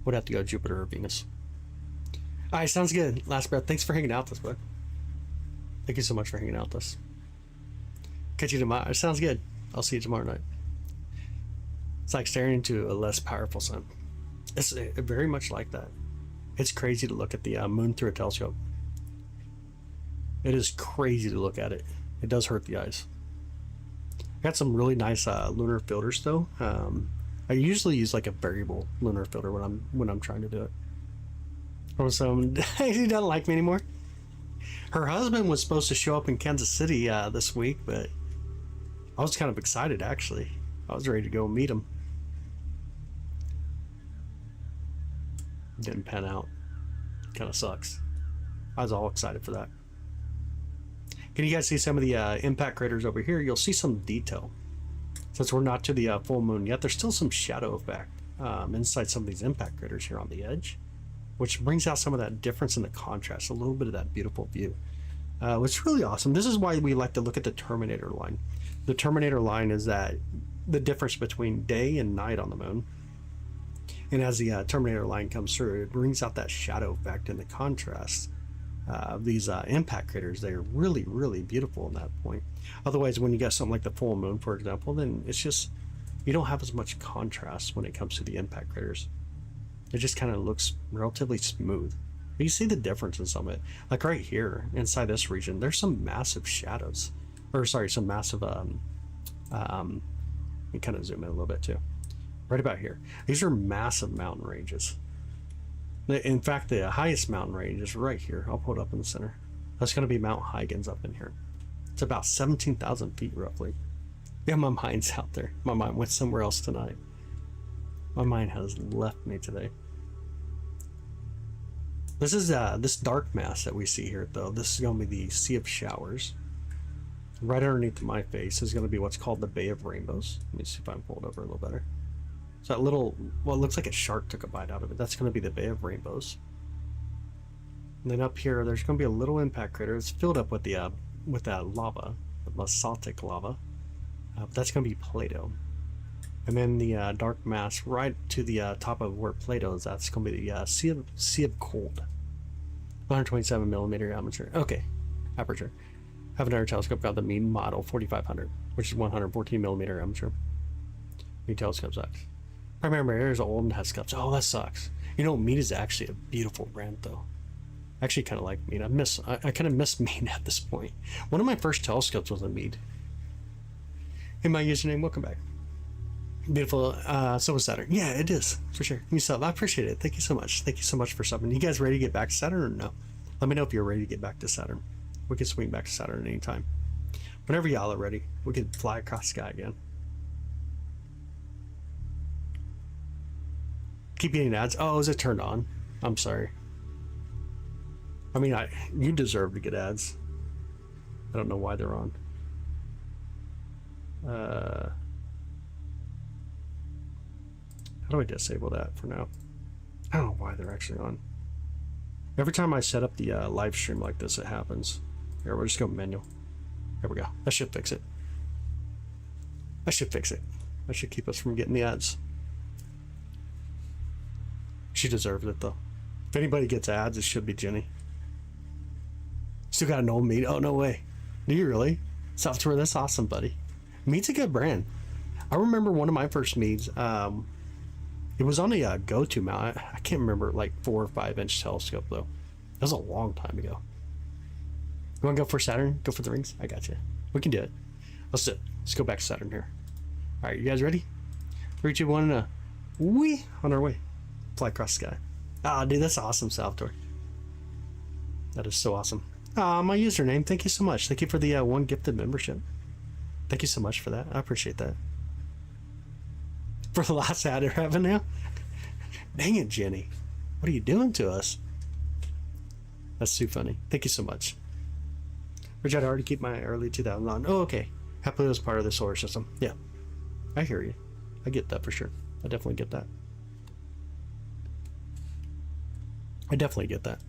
Would have to go Jupiter or Venus. All right, sounds good. Last breath. Thanks for hanging out with us, bud. Thank you so much for hanging out with us. Catch you tomorrow. Sounds good. I'll see you tomorrow night. It's like staring into a less powerful sun. It's very much like that. It's crazy to look at the moon through a telescope. It is crazy to look at it. It does hurt the eyes. I got some really nice lunar filters though. I usually use like a variable lunar filter when I'm trying to do it. Or some he doesn't like me anymore. Her husband was supposed to show up in Kansas City this week, but I was kind of excited actually. I was ready to go meet him. Didn't pan out. Kind of sucks. I was all excited for that. Can you guys see some of the impact craters over here? You'll see some detail. Since we're not to the full moon yet, there's still some shadow effect inside some of these impact craters here on the edge, which brings out some of that difference in the contrast, a little bit of that beautiful view. It's really awesome. This is why we like to look at the Terminator line. The Terminator line is that the difference between day and night on the moon. And as the Terminator line comes through, it brings out that shadow effect and the contrast of these impact craters. They're really, really beautiful in that point. Otherwise, when you get something like the full moon, for example, then it's just, you don't have as much contrast when it comes to the impact craters. It just kind of looks relatively smooth. But you see the difference in some of it. Like right here, inside this region, there's some massive shadows. Or sorry, some massive, you kind of zoom in a little bit too. Right about here. These are massive mountain ranges. In fact, the highest mountain range is right here. I'll put it up in the center. That's going to be Mount Huygens up in here. It's about 17,000 feet roughly. Yeah, my mind's out there. My mind went somewhere else tonight. My mind has left me today. This is this dark mass that we see here, though. This is going to be the Sea of Showers. Right underneath my face is going to be what's called the Bay of Rainbows. Let me see if I can pull it over a little better. So that little, well, it looks like a shark took a bite out of it. That's going to be the Bay of Rainbows. And then up here, there's going to be a little impact crater. It's filled up with the lava, the basaltic lava. That's going to be Plato. And then the dark mass right to the top of where Plato is, that's going to be the sea of Cold. 127 millimeter aperture. Okay, aperture. Have another telescope called the Mean Model 4500, which is 114 millimeter aperture. New telescope sucks. Primary mirror is old and has scuffs. Oh, that sucks. You know, Mead is actually a beautiful brand, though. I actually kind of like Mead. I kind of miss Mead at this point. One of my first telescopes was a Mead. Hey, my username, welcome back. Beautiful. So was Saturn. Yeah, it is for sure. You sub. I appreciate it. Thank you so much. Thank you so much for subbing. You guys ready to get back to Saturn or no? Let me know if you're ready to get back to Saturn. We can swing back to Saturn anytime. Whenever y'all are ready, we can fly across the sky again. Keep getting ads. Oh, is it turned on? I'm sorry. I mean, you deserve to get ads. I don't know why they're on. How do I disable that for now? I don't know why they're actually on. Every time I set up the live stream like this, it happens. Here, we'll just go menu. There we go. That should fix it. That should fix it. That should keep us from getting the ads. She deserves it, though. If anybody gets ads, it should be Jenny. Still got an old Mead. Oh, no way. Do you really? Software, that's awesome, buddy. Mead's a good brand. I remember one of my first Meads. It was on a go-to mount. I can't remember, like 4 or 5 inch telescope, though. That was a long time ago. You want to go for Saturn? Go for the rings? I got you. We can do it. Let's do it. Let's go back to Saturn here. All right, you guys ready? 3, 2, 1, and whee! On our way. Fly across the sky. Ah, dude, that's awesome, Salvatore. That is so awesome. Ah, my username. Thank you so much. Thank you for the 1 gifted membership. Thank you so much for that. I appreciate that. For the last ad revenue? Dang it, Jenny. What are you doing to us? That's too funny. Thank you so much. Rich, I'd already keep my early 2000s on. Oh, okay. Happily was part of the solar system. Yeah. I hear you. I get that for sure. I definitely get that. I definitely get that.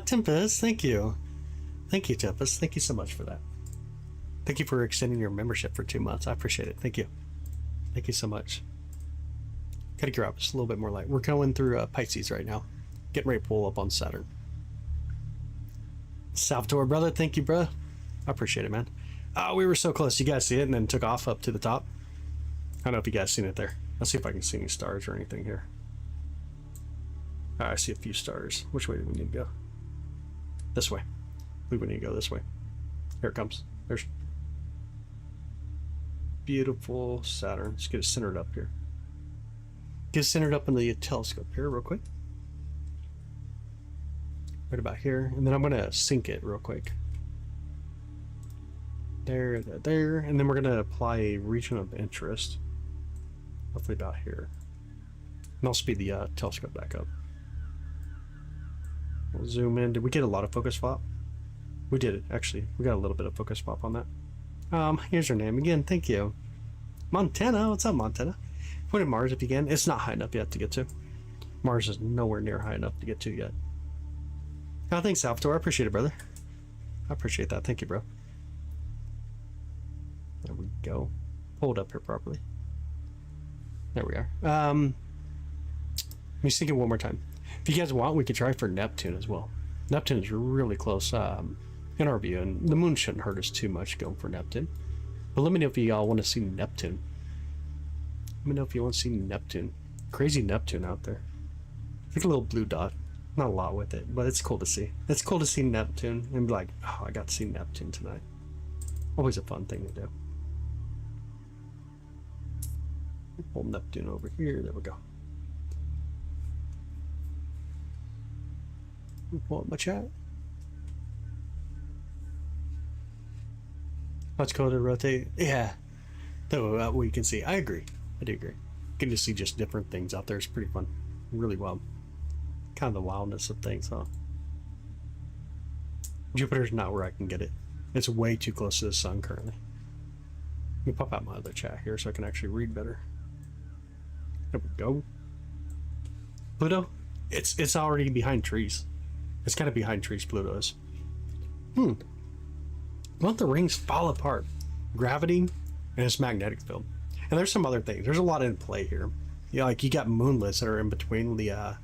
Tempest, thank you. Thank you, Tempest. Thank you so much for that. Thank you for extending your membership for 2 months. I appreciate it. Thank you. Thank you so much. Gotta gear up just a little bit more light. We're going through Pisces right now. Getting ready to pull up on Saturn. Salvatore, brother. Thank you, bro. I appreciate it, man. We were so close. You guys see it and then took off up to the top. I don't know if you guys seen it there. Let's see if I can see any stars or anything here. I see a few stars. Which way do we need to go? This way. We need to go this way. Here it comes. There's beautiful Saturn. Let's get it centered up here. Get it centered up in the telescope here real quick. right about here, and then I'm gonna sync it real quick. There, and then we're gonna apply a region of interest, hopefully about here. And I'll speed the telescope back up. We'll zoom in. Did we get a lot of focus swap? We did, actually. We got a little bit of focus swap on that. Here's your name again. Thank you. Montana. What's up, Montana? Point at Mars if you can. It's not high enough yet to get to. Mars is nowhere near high enough to get to yet. Oh, thanks, Salvatore. I appreciate it, brother. I appreciate that. Thank you, bro. There we go. Hold up here properly. There we are. Let me sync it one more time. If you guys want, we could try for Neptune as well. Neptune is really close in our view, and the moon shouldn't hurt us too much going for Neptune. But let me know if you all want to see Neptune. Let me know if you want to see Neptune. Crazy Neptune out there. It's like a little blue dot. Not a lot with it, but it's cool to see. It's cool to see Neptune and be like, oh, I got to see Neptune tonight. Always a fun thing to do. Pull Neptune over here. There we go. Pull up my chat. Let's go to rotate. Yeah. Though we can see. I agree. I do agree. You can just see just different things out there. It's pretty fun. Really wild. Kind of the wildness of things, huh? Jupiter's not where I can get it. It's way too close to the sun currently. Let me pop out my other chat here so I can actually read better. There we go. Pluto? It's already behind trees. It's kind of behind trees, Pluto is. Let the rings fall apart. Gravity and its magnetic field. And there's some other things. There's a lot in play here. Yeah, like you got moonlets that are in between the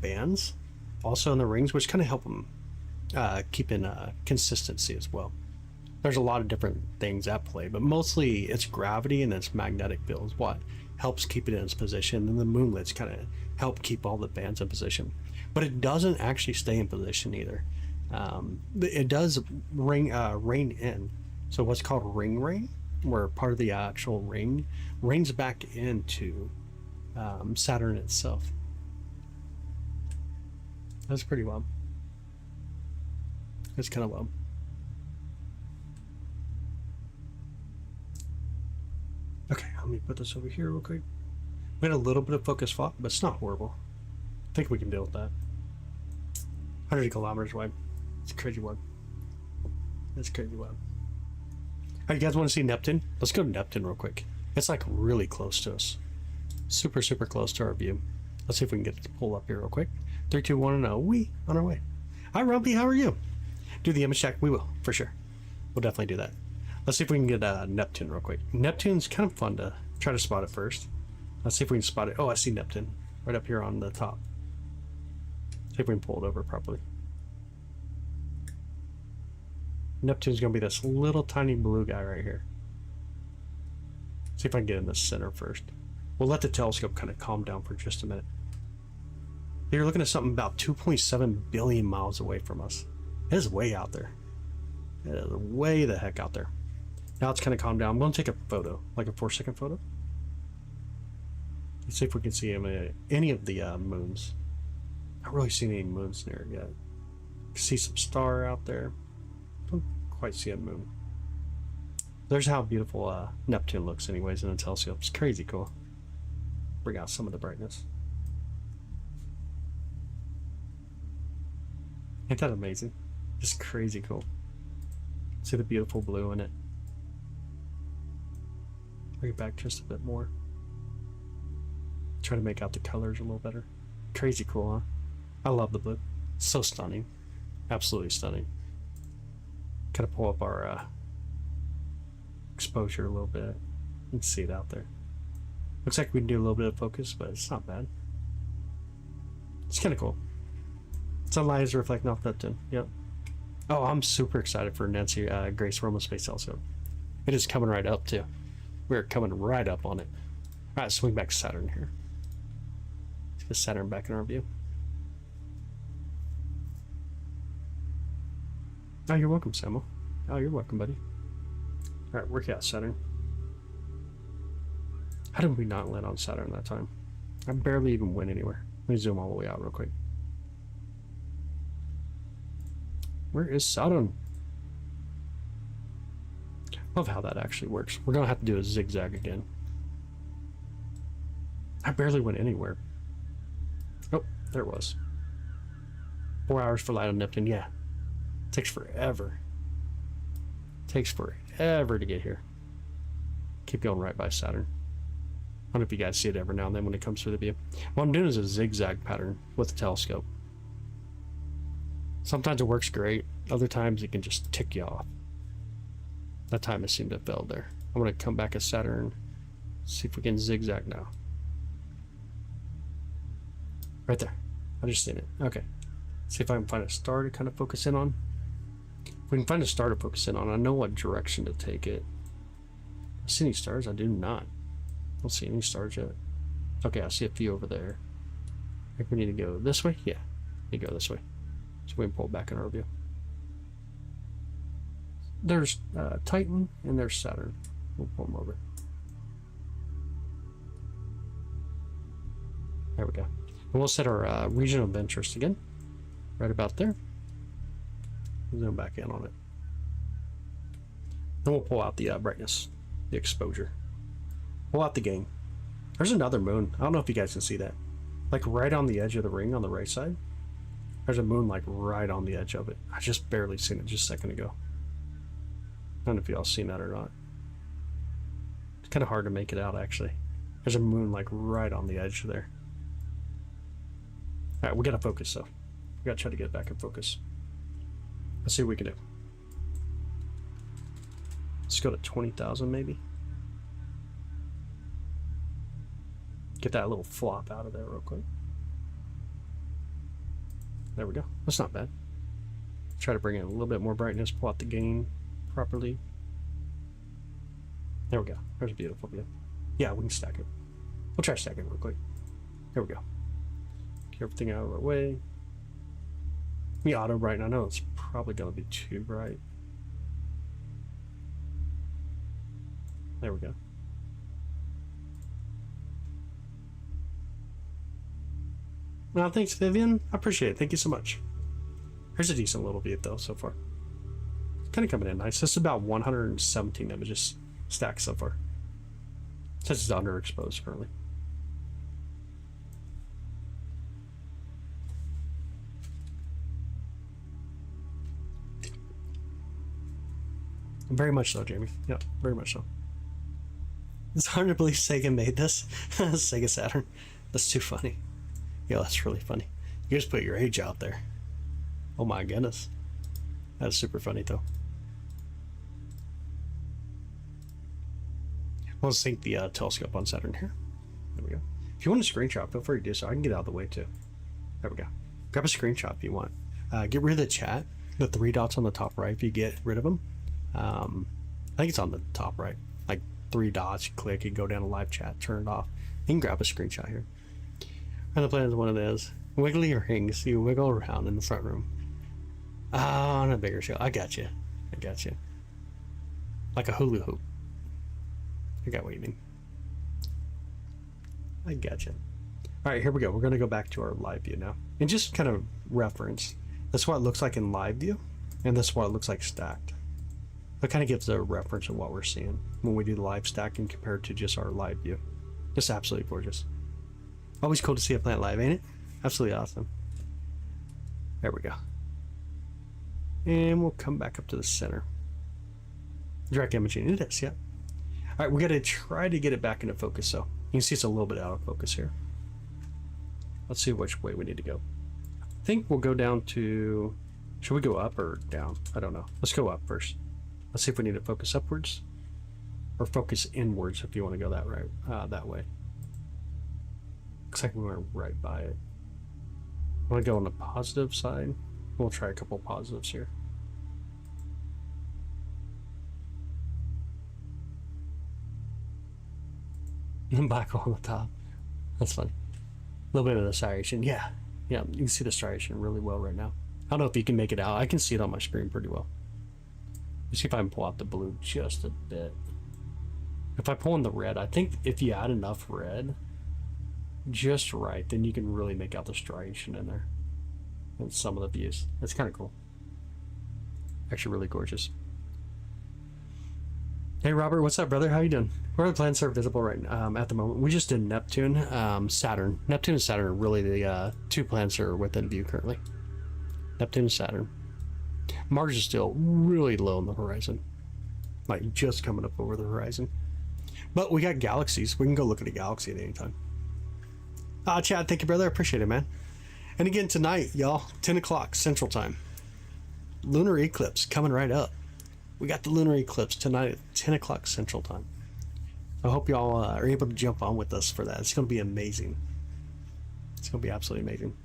bands, also in the rings, which kind of help them keep in consistency as well. There's a lot of different things at play, but mostly it's gravity and its magnetic field is what helps keep it in its position, and the moonlets kind of help keep all the bands in position. But it doesn't actually stay in position either. It does rain in. So what's called ring rain, where part of the actual ring rains back into Saturn itself. That's pretty wild. It's kind of wild. Okay, let me put this over here real quick. We had a little bit of focus swap, but it's not horrible. I think we can deal with that. 100 kilometers wide. It's crazy wide. It's crazy wide. Alright, you guys want to see Neptune? Let's go to Neptune real quick. It's like really close to us. Super, super close to our view. Let's see if we can get it to pull up here real quick. 3, 2, 1, and 0. We on our way. Hi, Rumpy. How are you? Do the image check. We will, for sure. We'll definitely do that. Let's see if we can get Neptune real quick. Neptune's kind of fun to try to spot it first. Let's see if we can spot it. Oh, I see Neptune right up here on the top. See if we can pull it over properly. Neptune's going to be this little tiny blue guy right here. See if I can get in the center first. We'll let the telescope kind of calm down for just a minute. You're looking at something about 2.7 billion miles away from us. It is way out there. It is way the heck out there. Now it's kind of calmed down. I'm going to take a photo, like a 4-second photo. Let's see if we can see any of the moons. Not really seeing any moons near it yet. See some star out there. Don't quite see a moon. There's how beautiful Neptune looks anyways in a telescope. It's crazy cool. Bring out some of the brightness. Ain't that amazing? Just crazy cool. See the beautiful blue in it. Bring it back just a bit more. Try to make out the colors a little better. Crazy cool, huh? I love the blue. So stunning. Absolutely stunning. Kind of pull up our exposure a little bit. You can see it out there. Looks like we can do a little bit of focus, but it's not bad. It's kind of cool. Sunlight is reflecting off Neptune. Yep. Oh, I'm super excited for Nancy Grace Roman Space Telescope. It is coming right up too. We're coming right up on it. All right, swing back to Saturn here. Let's get Saturn back in our view. Oh, you're welcome, Samuel. Oh, you're welcome, buddy. All right, work out, Saturn. How did we not land on Saturn that time? I barely even went anywhere. Let me zoom all the way out real quick. Where is Saturn? Love how that actually works. We're gonna have to do a zigzag again. I barely went anywhere. Oh, there it was. 4 hours for light on Neptune. Yeah. Takes forever. Takes forever to get here. Keep going right by Saturn. I don't know if you guys see it every now and then when it comes through the view. What I'm doing is a zigzag pattern with the telescope. Sometimes it works great. Other times it can just tick you off. That time it seemed to have failed there. I'm going to come back at Saturn. See if we can zigzag now. Right there. I just seen it. Okay. See if I can find a star to kind of focus in on. If we can find a star to focus in on, I know what direction to take it. I see any stars? I do not. I don't see any stars yet. Okay, I see a few over there. I think we need to go this way. Yeah, we go this way. So we can pull back in our view. There's Titan and there's Saturn. We'll pull them over. There we go. And we'll set our region of interest again. Right about there. Zoom back in on it. Then we'll pull out the brightness, the exposure. Pull out the gain. There's another moon. I don't know if you guys can see that. Like right on the edge of the ring on the right side. There's a moon like right on the edge of it. I just barely seen it just a second ago. I don't know if y'all seen that or not. It's kind of hard to make it out actually. There's a moon like right on the edge there. Alright, we gotta focus though. We gotta try to get back in focus. Let's see what we can do. Let's go to 20,000 maybe. Get that little flop out of there real quick. There we go. That's not bad. Try to bring in a little bit more brightness, pull out the gain properly. There we go. There's a beautiful view. Yeah, we can stack it. We'll try to stack it real quick. There we go. Get everything out of our way. We auto brighten. I know it's probably going to be too bright. There we go. Well, thanks, Vivian. I appreciate it. Thank you so much. Here's a decent little view, though, so far. Kind of coming in nice. This is about 117 images stacked so far. Since it's underexposed currently. Very much so, Jamie. Yeah, very much so. It's hard to believe Sega made this. Sega Saturn. That's too funny. Yeah, that's really funny. You just put your age out there. Oh my goodness. That's super funny though. We'll sync the telescope on Saturn here. There we go. If you want a screenshot, feel free to do so. I can get out of the way too. There we go. Grab a screenshot if you want. Get rid of the chat. The 3 dots on the top right if you get rid of them. I think it's on the top right. Like 3 dots, you click, you go down to live chat, turn it off. You can grab a screenshot here. And the plan is one of those. Wiggly your rings, you wiggle around in the front room. On a bigger show. I got you. I got you. Like a hula hoop. I got what you mean. I got you. Alright, here we go. We're going to go back to our live view now. And just kind of reference. That's what it looks like in live view. And that's what it looks like stacked. That kind of gives a reference of what we're seeing when we do the live stacking compared to just our live view. It's absolutely gorgeous. Always cool to see a plant live, ain't it? Absolutely awesome. There we go. And we'll come back up to the center. Direct imaging, it is, yeah. All right, we got to try to get it back into focus, so. You can see it's a little bit out of focus here. Let's see which way we need to go. I think we'll go down to, should we go up or down? I don't know. Let's go up first. Let's see if we need to focus upwards or focus inwards if you want to go that right, that way. Looks like we went right by it. I want to go on the positive side. We'll try a couple positives here. And black on the top. That's funny. A little bit of the striation. Yeah. Yeah, you can see the striation really well right now. I don't know if you can make it out. I can see it on my screen pretty well. Let's see if I can pull out the blue just a bit. If I pull in the red, I think if you add enough red just right, then you can really make out the striation in there in some of the views. That's kind of cool. Actually really gorgeous. Hey Robert, what's up, brother? How you doing? Where the planets are visible right now, at the moment? We just did Neptune, Saturn. Neptune and Saturn are really the two planets that are within view currently. Neptune and Saturn. Mars is still really low on the horizon, like just coming up over the horizon. But we got galaxies. We can go look at a galaxy at any time. Chad, thank you, brother. I appreciate it, man. And again tonight, y'all, 10 o'clock Central Time. Lunar eclipse coming right up. We got the lunar eclipse tonight at 10 o'clock Central Time. I hope y'all are able to jump on with us for that. It's going to be amazing. It's going to be absolutely amazing.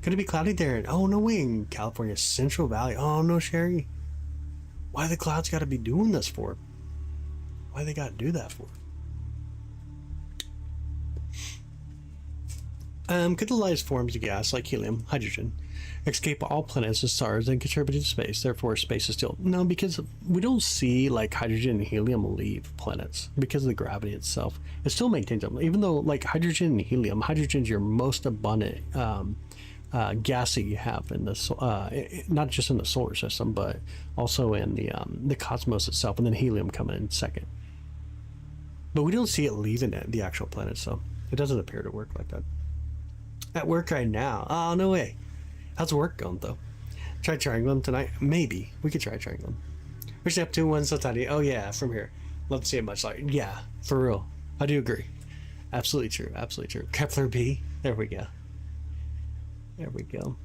Going to be cloudy there. Oh, no way, in California, Central Valley. Oh, no, Sherry. Why the clouds got to be doing this for? Why they got to do that for? Could the lightest forms of gas, like helium, hydrogen, escape all planets and stars and contribute to space? Therefore, space is still... No, because we don't see, like, hydrogen and helium leave planets because of the gravity itself. It still maintains them. Even though, like, hydrogen and helium, hydrogen's your most abundant gas that you have in the... not just in the solar system, but also in the cosmos itself, and then helium coming in second. But we don't see it leaving the actual planet, so it doesn't appear to work like that. At work right now. Oh, no way. How's work going, though? Try triangling tonight? Maybe. We could try triangling. Where's Neptune one so tiny? Oh, yeah, from here. Love to see it much like... Yeah, for real. I do agree. Absolutely true. Absolutely true. Kepler B. There we go. There we go.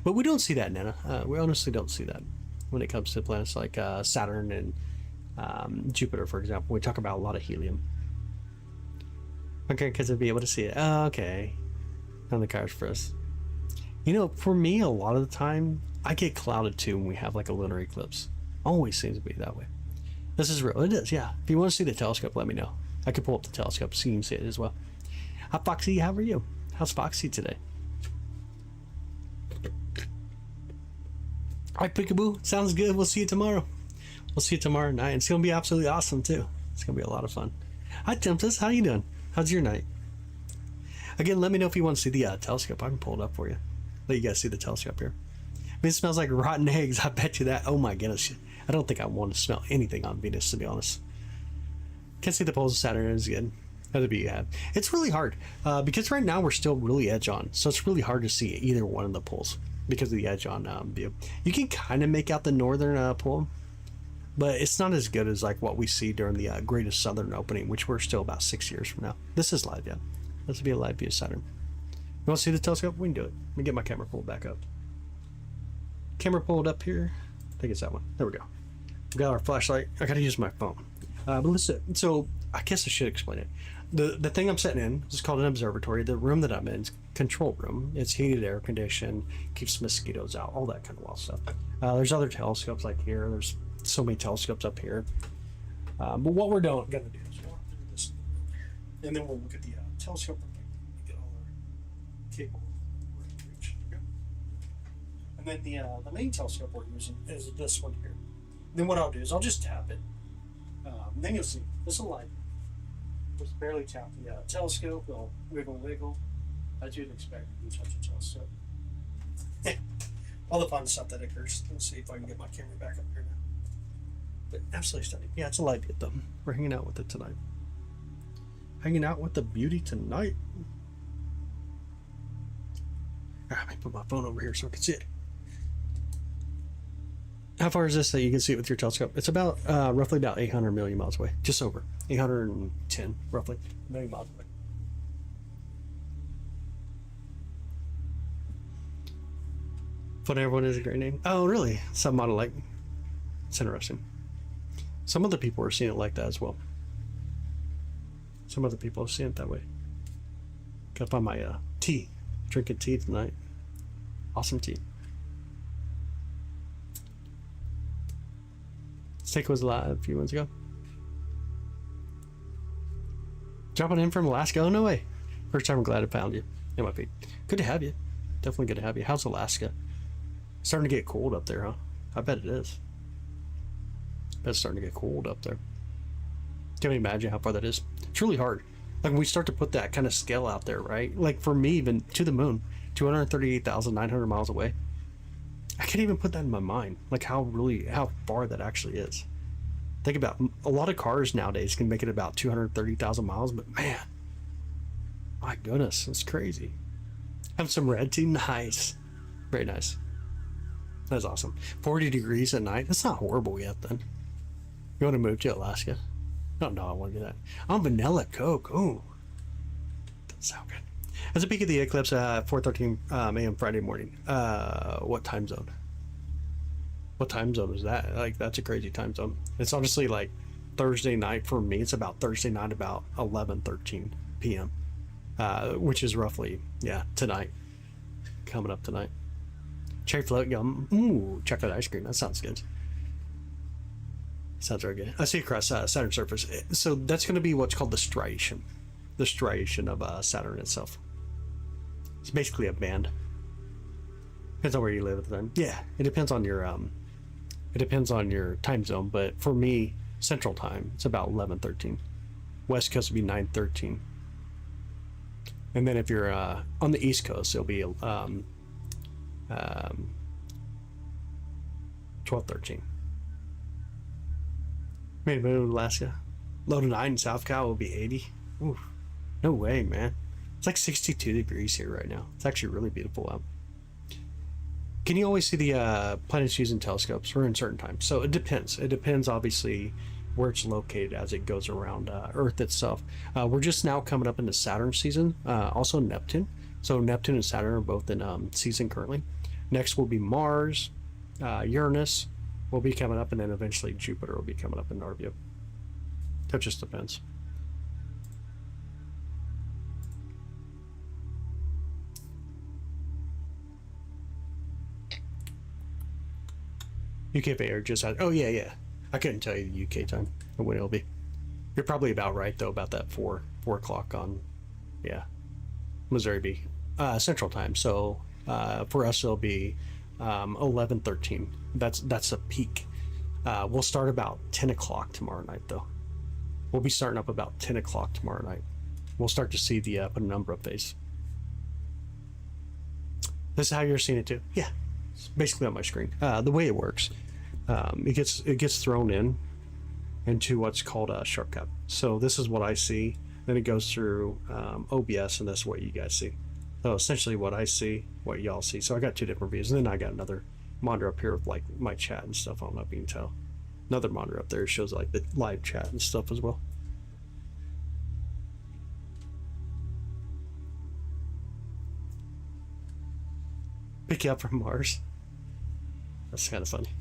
But we don't see that, Nana. We honestly don't see that when it comes to planets like Saturn and Jupiter, for example. We talk about a lot of helium. Okay, because I'd be able to see it. Oh, okay. On the cars for us. You know, for me, a lot of the time, I get clouded too when we have like a lunar eclipse. Always seems to be that way. This is real. It is, yeah. If you want to see the telescope, let me know. I could pull up the telescope so you can see it as well. Hi, Foxy. How are you? How's Foxy today? All right, Peekaboo. Sounds good. We'll see you tomorrow. We'll see you tomorrow night. It's going to be absolutely awesome, too. It's going to be a lot of fun. Hi, Tempest. How you doing? How's your night? Again, let me know if you want to see the telescope. I can pull it up for you. Let you guys see the telescope here. I mean, it smells like rotten eggs. I bet you that. Oh my goodness. I don't think I want to smell anything on Venus, to be honest. Can't see the poles of Saturn is good. That'd be bad. It's really hard because right now we're still really edge on. So it's really hard to see either one of the poles because of the edge on view. You can kind of make out the northern pole, but it's not as good as like what we see during the greatest southern opening, which we're still about 6 years from now. This is live, yeah. This will be a live view of Saturn. You want to see the telescope? We can do it. Let me get my camera pulled back up. Camera pulled up here. I think it's that one. There we go. We got our flashlight. I gotta use my phone. But listen, so I guess I should explain it. The thing I'm sitting in is called an observatory. The room that I'm in is control room. It's heated, air conditioned, keeps mosquitoes out, all that kind of wild stuff. There's other telescopes like here. There's so many telescopes up here. But what we're gonna do is walk through this, and then we'll look at the telescope. Get all our cable reach. Okay. And then the main telescope we're using is this one here. Then what I'll do is I'll just tap it. Then you'll see this will light. Just barely tap the telescope. It'll wiggle, as you'd expect when you touch a telescope. All the fun stuff that occurs. Let's see if I can get my camera back up here now. But absolutely stunning. Yeah, it's a light bit though. We're hanging out with it tonight. Hanging out with the beauty tonight. Let me put my phone over here so I can see it. How far is this that you can see it with your telescope? It's about roughly about 800 million miles away. Just over 810 roughly million miles away. Fun Everyone is a great name. Oh, really? Some model like. It's interesting. Some other people are seeing it like that as well. Some other people have seen it that way. Gotta find my tea. Drinking tea tonight. Awesome tea. Steak was live a few months ago. Dropping in from Alaska. Oh, no way. First time I'm glad I found you. It might be. Good to have you. Definitely good to have you. How's Alaska? Starting to get cold up there, huh? I bet it is. I bet it's starting to get cold up there. Can't even imagine how far that is. It's really hard. Like when we start to put that kind of scale out there, right? Like for me, even to the moon, 238,900 miles away. I can't even put that in my mind, like how far that actually is. Think about a lot of cars nowadays can make it about 230,000 miles, but man, my goodness, it's crazy. Have some red tea, nice, very nice. That's awesome. 40 degrees at night. That's not horrible yet. Then you want to move to Alaska? Oh no, I want to do that. I'm vanilla Coke. Oh, doesn't sound good. As a peek at the eclipse at 4:13 a.m. Friday morning. What time zone? What time zone is that? Like, that's a crazy time zone. It's honestly like Thursday night for me. It's about Thursday night, about 11:13 p.m., which is roughly, yeah, tonight. Coming up tonight. Cherry float gum. Ooh, chocolate ice cream. That sounds good. Sounds very good. I see across Saturn surface. So that's going to be what's called the striation. The striation of Saturn itself. It's basically a band. Depends on where you live at the time. Yeah, it depends on your time zone, but for me, Central Time, it's about 11:13. West Coast would be 9:13. And then if you're on the East Coast, it'll be 12:13. Made a move to Alaska. Low to 9 in South Cal will be 80. Ooh, no way, man. It's like 62 degrees here right now. It's actually really beautiful out. Can you always see the planets using telescopes or in certain times? So it depends. It depends, obviously, where it's located as it goes around Earth itself. We're just now coming up into Saturn season, also Neptune. So Neptune and Saturn are both in season currently. Next will be Mars, Uranus will be coming up, and then eventually Jupiter will be coming up in our view. That just depends. UK Bay just had, oh yeah. I couldn't tell you the UK time or when it'll be. You're probably about right though, about that 4 o'clock on, yeah, Missouri B, Central Time. So for us it'll be 11:13. That's a peak. We'll start about 10 o'clock tomorrow night though. We'll be starting up about 10 o'clock tomorrow night. We'll start to see the penumbra phase. This is how you're seeing it too. Yeah, it's basically on my screen. The way it works, it gets thrown into what's called a shortcut. So this is what I see. Then it goes through OBS, and that's what you guys see. So essentially, what I see, what y'all see. So I got 2 different views, and then I got another monitor up here with like my chat and stuff. I don't know if you can tell. Another monitor up there shows like the live chat and stuff as well. Pick you up from Mars. That's kind of funny.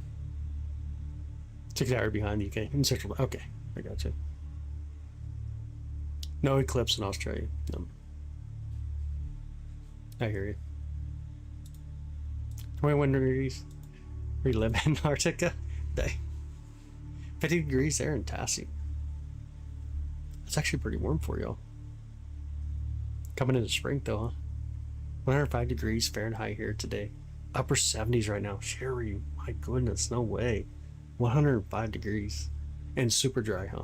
6 hours behind the UK in Central. Okay, I got you. No eclipse in Australia. No. I hear you. 21 degrees. We live in Antarctica. 50 degrees there in Tassie. It's actually pretty warm for y'all. Coming into spring though, huh? 105 degrees Fahrenheit here today. Upper 70s right now. Sherry, my goodness, no way. 105 degrees. And super dry, huh?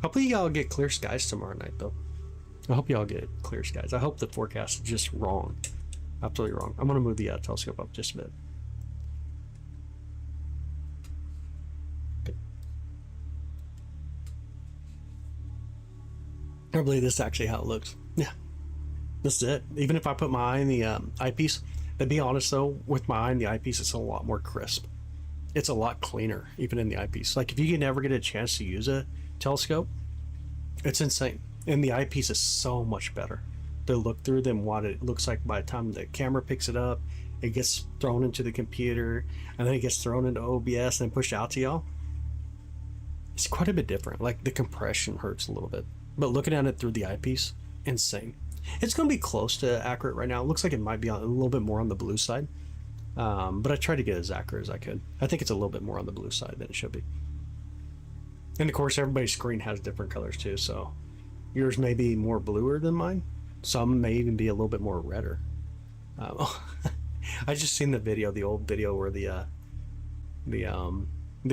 Hopefully y'all get clear skies tomorrow night though. I hope y'all get clear skies. I hope the forecast is just wrong. Absolutely wrong. I'm gonna move the telescope up just a bit. Okay. I believe this is actually how it looks. Yeah. This is it. Even if I put my eye in the eyepiece, to be honest though, with my eye in the eyepiece, it's a lot more crisp. It's a lot cleaner, even in the eyepiece. Like if you can ever get a chance to use a telescope, it's insane. And the eyepiece is so much better to look through than what it looks like by the time the camera picks it up. It gets thrown into the computer, and then it gets thrown into OBS and pushed out to y'all. It's quite a bit different. Like the compression hurts a little bit, but looking at it through the eyepiece, insane. It's going to be close to accurate right now. It looks like it might be a little bit more on the blue side, but I tried to get as accurate as I could. I think it's a little bit more on the blue side than it should be. And of course, everybody's screen has different colors too, so yours may be more bluer than mine. Some may even be a little bit more redder. I just seen the video, the old video where the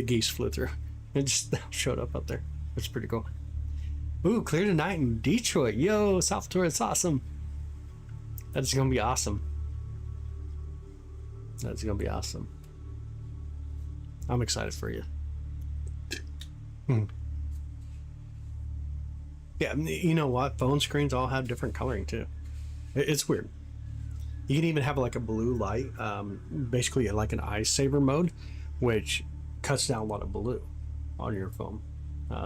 geese flew through. It just showed up there. It's pretty cool. Ooh, clear tonight in Detroit. Yo, South Tour, it's awesome. That's gonna be awesome. That's gonna be awesome. I'm excited for you. Yeah, you know what? Phone screens all have different coloring too. It's weird. You can even have like a blue light, basically like an eye saver mode, which cuts down a lot of blue on your phone.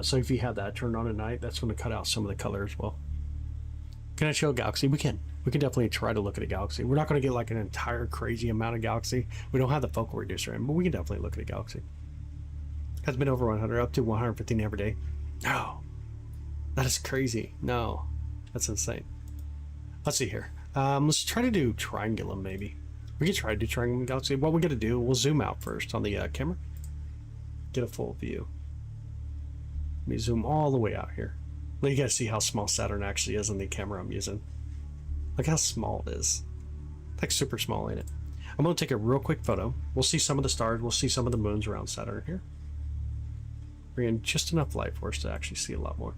So if you have that turned on at night, that's going to cut out some of the color as well. Can I show a galaxy? We can. We can definitely try to look at a galaxy. We're not going to get like an entire crazy amount of galaxy. We don't have the focal reducer in, but we can definitely look at a galaxy. Has been over 100, up to 115 every day. No, that is crazy. No, that's insane. Let's see here. Let's try to do triangulum maybe. We can try to do triangulum galaxy. What we got to do, we'll zoom out first on the camera. Get a full view. Let me zoom all the way out here. You guys see how small Saturn actually is in the camera I'm using. Look how small it is. Like super small, ain't it? I'm gonna take a real quick photo. We'll see some of the stars. We'll see some of the moons around Saturn here. Bring in just enough light for us to actually see a lot more.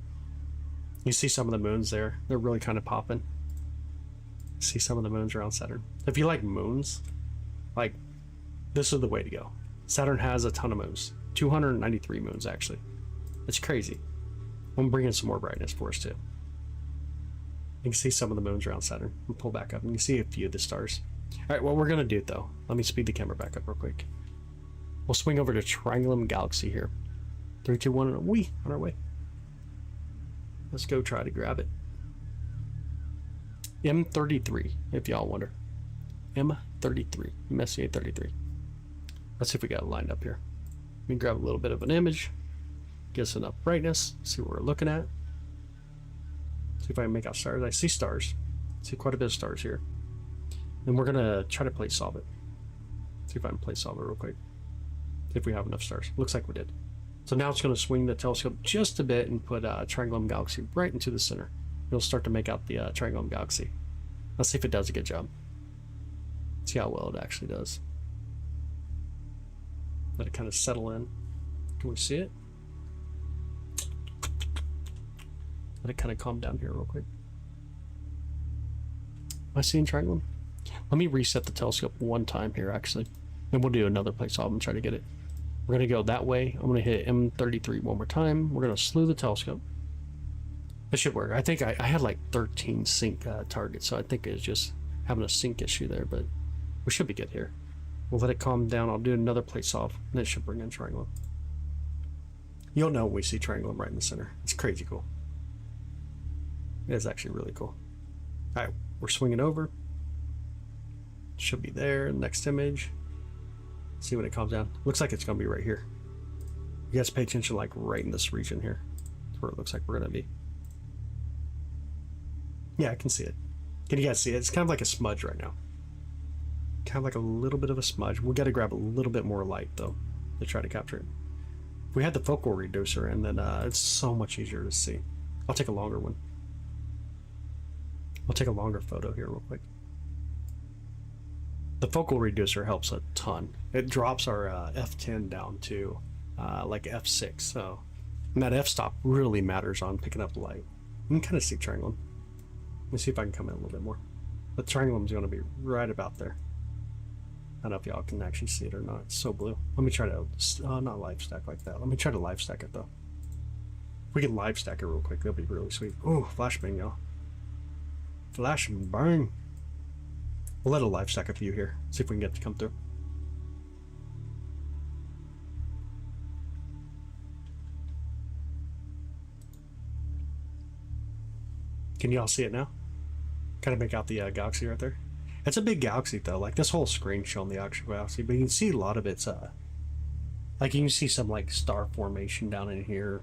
You see some of the moons there. They're really kind of popping. See some of the moons around Saturn. If you like moons, like, this is the way to go. Saturn has a ton of moons. 293 moons, actually. It's crazy. I'm bringing some more brightness for us, too. You can see some of the moons around Saturn. We'll pull back up and you can see a few of the stars. All right, what we're going to do, though, let me speed the camera back up real quick. We'll swing over to Triangulum Galaxy here. 3, 2, 1, and we on our way. Let's go try to grab it. M33, if y'all wonder. M33, Messier 33. Let's see if we got it lined up here. Let me grab a little bit of an image. Get us enough brightness. See what we're looking at. See if I can make out stars. I see stars. See quite a bit of stars here. And we're gonna try to plate solve it. See if I can plate solve it real quick. See if we have enough stars. Looks like we did. So now it's gonna swing the telescope just a bit and put Triangulum Galaxy right into the center. You'll start to make out the Triangulum Galaxy. Let's see if it does a good job. See how well it actually does. Let it kind of settle in. Can we see it? Let it kind of calm down here real quick. Am I seeing Triangulum? Let me reset the telescope one time here, actually. Then we'll do another plate solve and try to get it. We're going to go that way. I'm going to hit M33 one more time. We're going to slew the telescope. It should work. I think I had like 13 sync targets, so I think it's just having a sync issue there, but we should be good here. We'll let it calm down. I'll do another plate solve, and it should bring in Triangulum. You'll know when we see Triangulum right in the center. It's crazy cool. It is actually really cool. All right, we're swinging over. Should be there. Next image. See when it calms down. Looks like it's going to be right here. You guys pay attention, like right in this region here. That's where it looks like we're going to be. Yeah, I can see it. Can you guys see it? It's kind of like a smudge right now. Kind of like a little bit of a smudge. We got to grab a little bit more light though to try to capture it. If we had the focal reducer, and then it's so much easier to see. I'll take a longer one. I'll take a longer photo here real quick. The focal reducer helps a ton. It drops our f10 down to like f6. So, and that f-stop really matters on picking up the light. You can kind of see Triangulum. Let me see if I can come in a little bit more. The Triangulum's going to be right about there. I don't know if y'all can actually see it or not. It's so blue. Let me try to, not live stack like that. Let me try to live stack it though. If we can live stack it real quick, that'll be really sweet. Ooh, flashbang, y'all. Flash and burn. We'll let a live stack a few here. See if we can get it to come through. Can y'all see it now? Kind of make out the galaxy right there. It's a big galaxy though. Like this whole screen showing the actual galaxy, but you can see a lot of it's like you can see some like star formation down in here.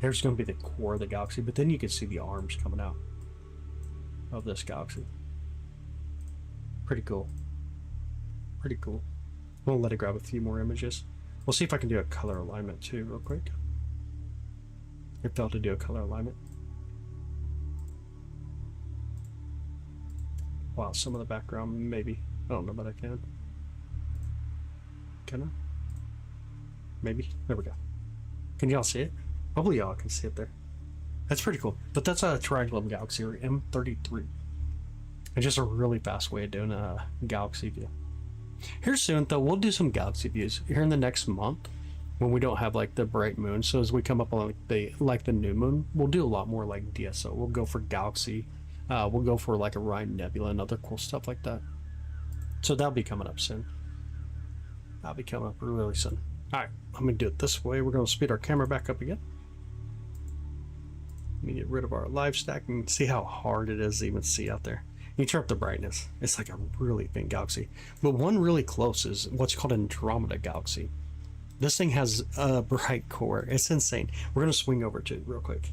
There's going to be the core of the galaxy, but then you can see the arms coming out of this galaxy. Pretty cool. Pretty cool. We'll let it grab a few more images. We'll see if I can do a color alignment too real quick. It failed to do a color alignment. Wow, some of the background maybe. I don't know, but I can. Can I? Maybe. There we go. Can y'all see it? Hopefully y'all can see it there. That's pretty cool. But that's a Triangulum Galaxy, or M33. It's just a really fast way of doing a galaxy view. Here soon, though, we'll do some galaxy views here in the next month when we don't have like the bright moon. So as we come up on like the new moon, we'll do a lot more like DSO. We'll go for galaxy. We'll go for like Orion Nebula and other cool stuff like that. So that'll be coming up soon. That'll be coming up really soon. All right, I'm gonna do it this way. We're gonna speed our camera back up again. Let me get rid of our live stack and see how hard it is to even see out there. You turn up the brightness. It's like a really faint galaxy. But one really close is what's called an Andromeda galaxy. This thing has a bright core. It's insane. We're gonna swing over to it real quick.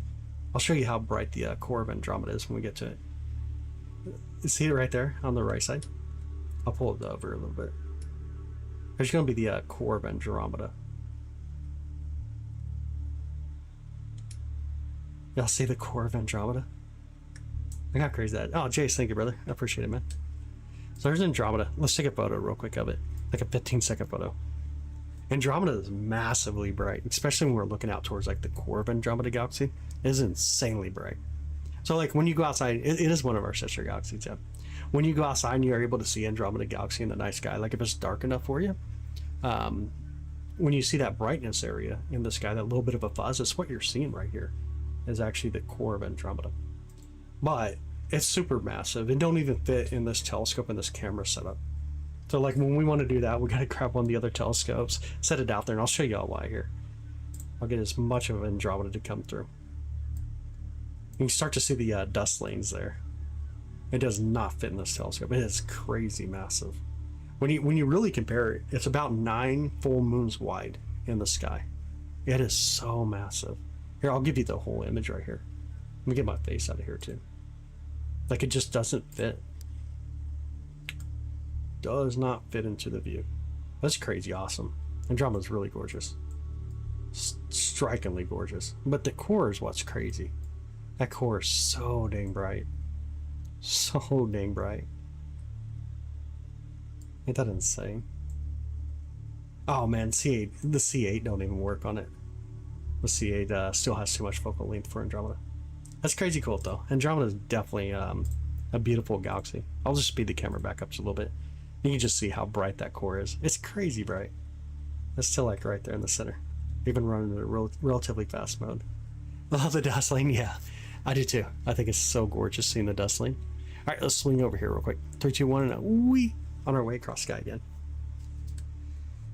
I'll show you how bright the core of Andromeda is when we get to it. See it right there on the right side? I'll pull it over a little bit. There's going to be the core of Andromeda. Y'all see the core of Andromeda? Look how crazy that is. Oh, Jace, thank you, brother. I appreciate it, man. So there's Andromeda. Let's take a photo real quick of it. Like a 15-second photo. Andromeda is massively bright, especially when we're looking out towards like the core of Andromeda galaxy. It is insanely bright. So like when you go outside, it is one of our sister galaxies, yeah. When you go outside and you're able to see Andromeda galaxy in the night sky, like if it's dark enough for you, when you see that brightness area in the sky, that little bit of a fuzz, it's what you're seeing right here is actually the core of Andromeda. But it's super massive. It don't even fit in this telescope and this camera setup. So like when we want to do that, we got to grab one of the other telescopes, set it out there, and I'll show you all why here. I'll get as much of Andromeda to come through. You can start to see the dust lanes there. It does not fit in this telescope. It is crazy massive. When you really compare it, it's about 9 full moons wide in the sky. It is so massive. Here, I'll give you the whole image right here. Let me get my face out of here too. Like it just doesn't fit. Does not fit into the view. That's crazy awesome. Andromeda's really gorgeous. Strikingly gorgeous. But the core is what's crazy. That core is so dang bright. So dang bright. Ain't that insane? Oh man, C8, the C8 don't even work on it. The C8 still has too much focal length for Andromeda. That's crazy cool though. Andromeda is definitely a beautiful galaxy. I'll just speed the camera back up just a little bit. You can just see how bright that core is. It's crazy bright. It's still like right there in the center. Even running in a relatively fast mode. Love the dust lane, yeah. I do too. I think it's so gorgeous seeing the dust lane. All right, let's swing over here real quick. 3, 2, 1, and wee on our way across sky again.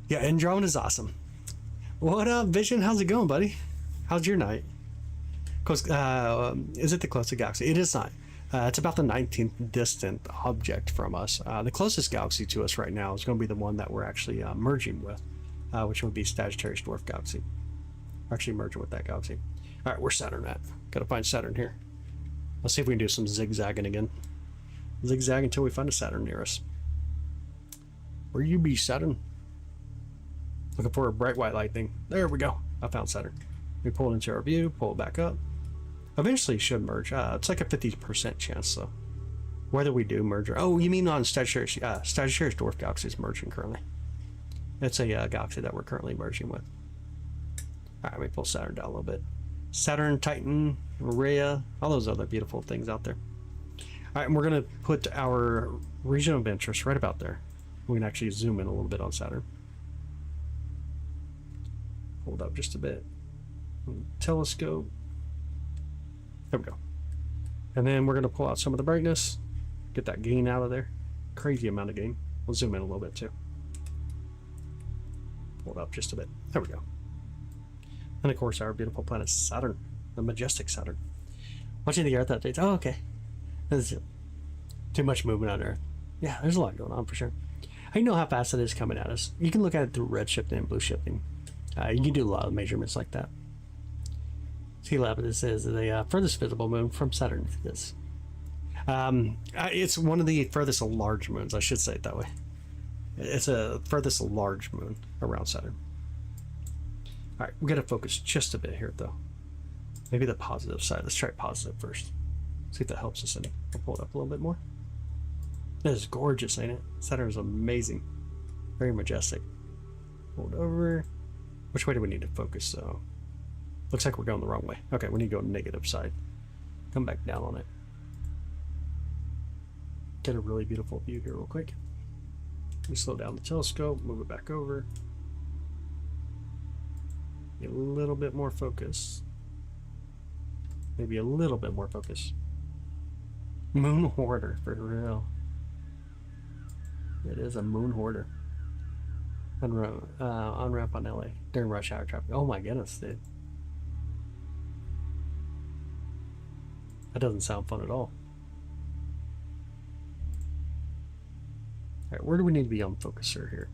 Yeah, Andromeda's awesome. What up, Vision? How's it going, buddy? How's your night? Is it the closest galaxy? It is not. It's about the 19th distant object from us. The closest galaxy to us right now is going to be the one that we're actually merging with, which would be Sagittarius Dwarf Galaxy. We're actually merging with that galaxy. All right, where's Saturn at? Gotta find Saturn here. Let's see if we can do some zigzagging again. Zigzag until we find a Saturn near us. Where you be, Saturn? Looking for a bright white light thing. There we go. I found Saturn. We pull it into our view, pull it back up. Eventually it should merge. It's like a 50% chance though. Whether we do merge or... Oh, you mean on Sagittarius Dwarf Galaxy is merging currently. It's a galaxy that we're currently merging with. All right, let me pull Saturn down a little bit. Saturn, Titan, Rhea, all those other beautiful things out there. All right, and we're going to put our region of interest right about there. We can actually zoom in a little bit on Saturn. Hold up just a bit. Telescope. There we go. And then we're going to pull out some of the brightness. Get that gain out of there. Crazy amount of gain. We'll zoom in a little bit too. Pull it up just a bit. There we go. And of course our beautiful planet Saturn. The majestic Saturn. Watching the Earth updates. Oh, okay. There's too much movement on Earth. Yeah, there's a lot going on for sure. I know how fast it is coming at us. You can look at it through red shifting and blue shifting. You can do a lot of measurements like that. C11 is the furthest visible moon from Saturn. It is. It's one of the furthest large moons, I should say it that way. It's a furthest large moon around Saturn. All right, we got to focus just a bit here, though. Maybe the positive side. Let's try positive first. See if that helps us any. I'll pull it up a little bit more. That is gorgeous, ain't it? Saturn is amazing. Very majestic. Hold over. Which way do we need to focus, though? Looks like we're going the wrong way. Okay, we need to go negative side. Come back down on it. Get a really beautiful view here real quick. We slow down the telescope, move it back over. Get a little bit more focus. Maybe a little bit more focus. Moon hoarder, for real. It is a moon hoarder. On ramp on LA during rush hour traffic. Oh my goodness, dude. That doesn't sound fun at all. Alright, where do we need to be on focuser here?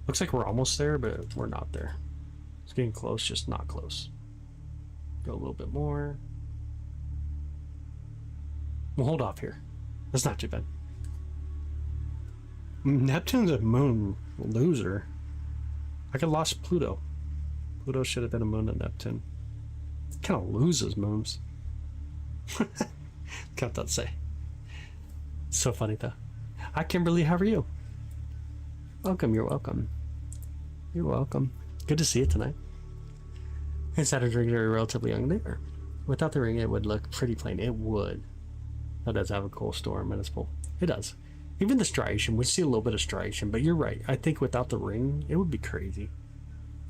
Looks like we're almost there, but we're not there. It's getting close, just not close. Go a little bit more. We'll hold off here. That's not too bad. Neptune's a moon loser. I could lost Pluto. Pluto should have been a moon to Neptune. Kind of loses moons. Got that to say. So funny though. Hi Kimberly, how are you? Welcome, you're welcome. You're welcome. Good to see you tonight. And Saturn's ring are relatively young there. Without the ring, it would look pretty plain. It would. That does have a cool storm and it's full. It does. Even the striation, we see a little bit of striation, but you're right. I think without the ring, it would be crazy.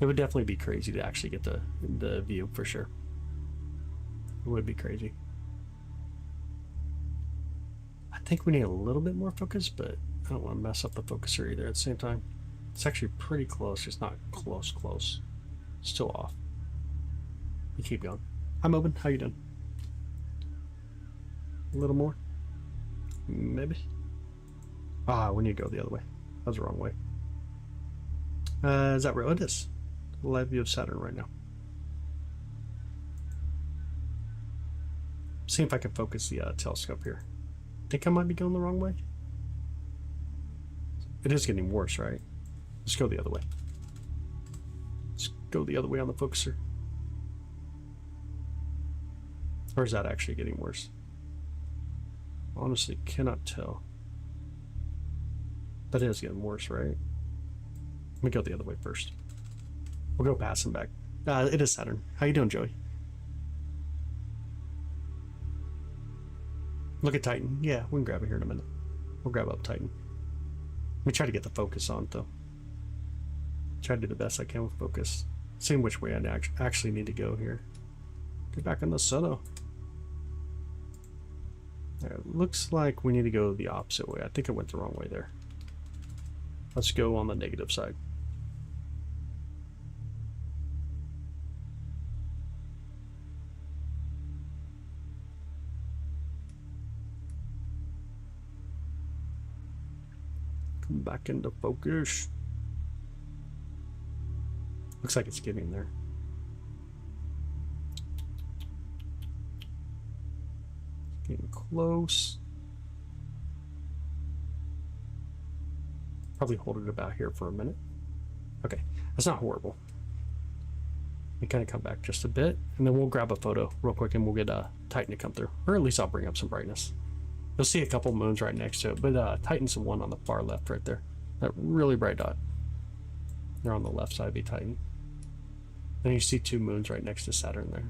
It would definitely be crazy to actually get the view for sure. It would be crazy. I think we need a little bit more focus, but I don't want to mess up the focuser either at the same time. It's actually pretty close, just not close. Still off. You keep going. I'm open. How you doing? A little more? Maybe? Ah, we need to go the other way. That was the wrong way. Is that real? It is. Live view of Saturn right now. See if I can focus the telescope here. Think I might be going the wrong way? It is getting worse, right? Let's go the other way. Let's go the other way on the focuser. Or is that actually getting worse? Honestly, cannot tell. That is getting worse, right? Let me go the other way first. We'll go past and back. It is Saturn. How you doing, Joey? Look at Titan. Yeah, we can grab it here in a minute. We'll grab up Titan. Let me try to get the focus on it, though. Try to do the best I can with focus. Seeing which way I actually need to go here. Get back on the Soto. It looks like we need to go the opposite way. I think I went the wrong way there. Let's go on the negative side. Come back into focus. Looks like it's getting there. Getting close. Probably hold it about here for a minute. Okay, that's not horrible. We kind of come back just a bit, and then we'll grab a photo real quick, and we'll get Titan to come through, or at least I'll bring up some brightness. You'll see a couple moons right next to it, but Titan's the one on the far left right there. That really bright dot. They're on the left side, be Titan. Then you see two moons right next to Saturn there.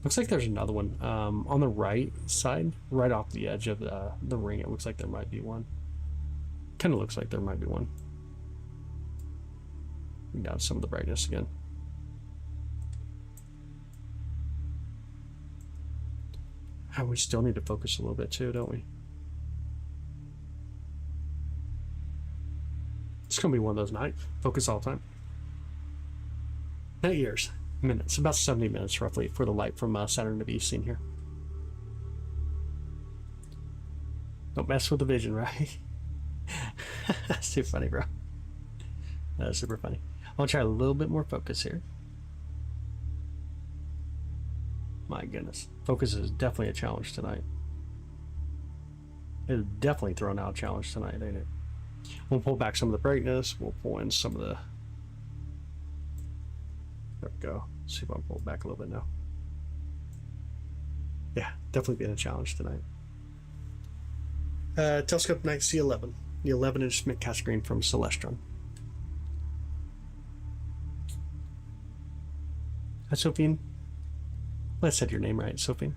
Looks like there's another one on the right side, right off the edge of the ring. It looks like there might be one. Kind of looks like there might be one. Bring down some of the brightness again. And we still need to focus a little bit too, don't we? It's gonna be one of those nights. Focus all the time. Not years, minutes. About 70 minutes roughly for the light from Saturn to be seen here. Don't mess with the vision, right? That's too funny, bro. That's super funny. I'll try a little bit more focus here. My goodness. Focus is definitely a challenge tonight. It's definitely thrown out a challenge tonight, ain't it? We'll pull back some of the brightness. We'll pull in some of the... There we go. See if I can pull it back a little bit now. Yeah, definitely been a challenge tonight. Telescope night C11. The 11-inch Schmidt-Cassegrain screen from Celestron. Hi, Sophine. Well, I said your name right, Sophine.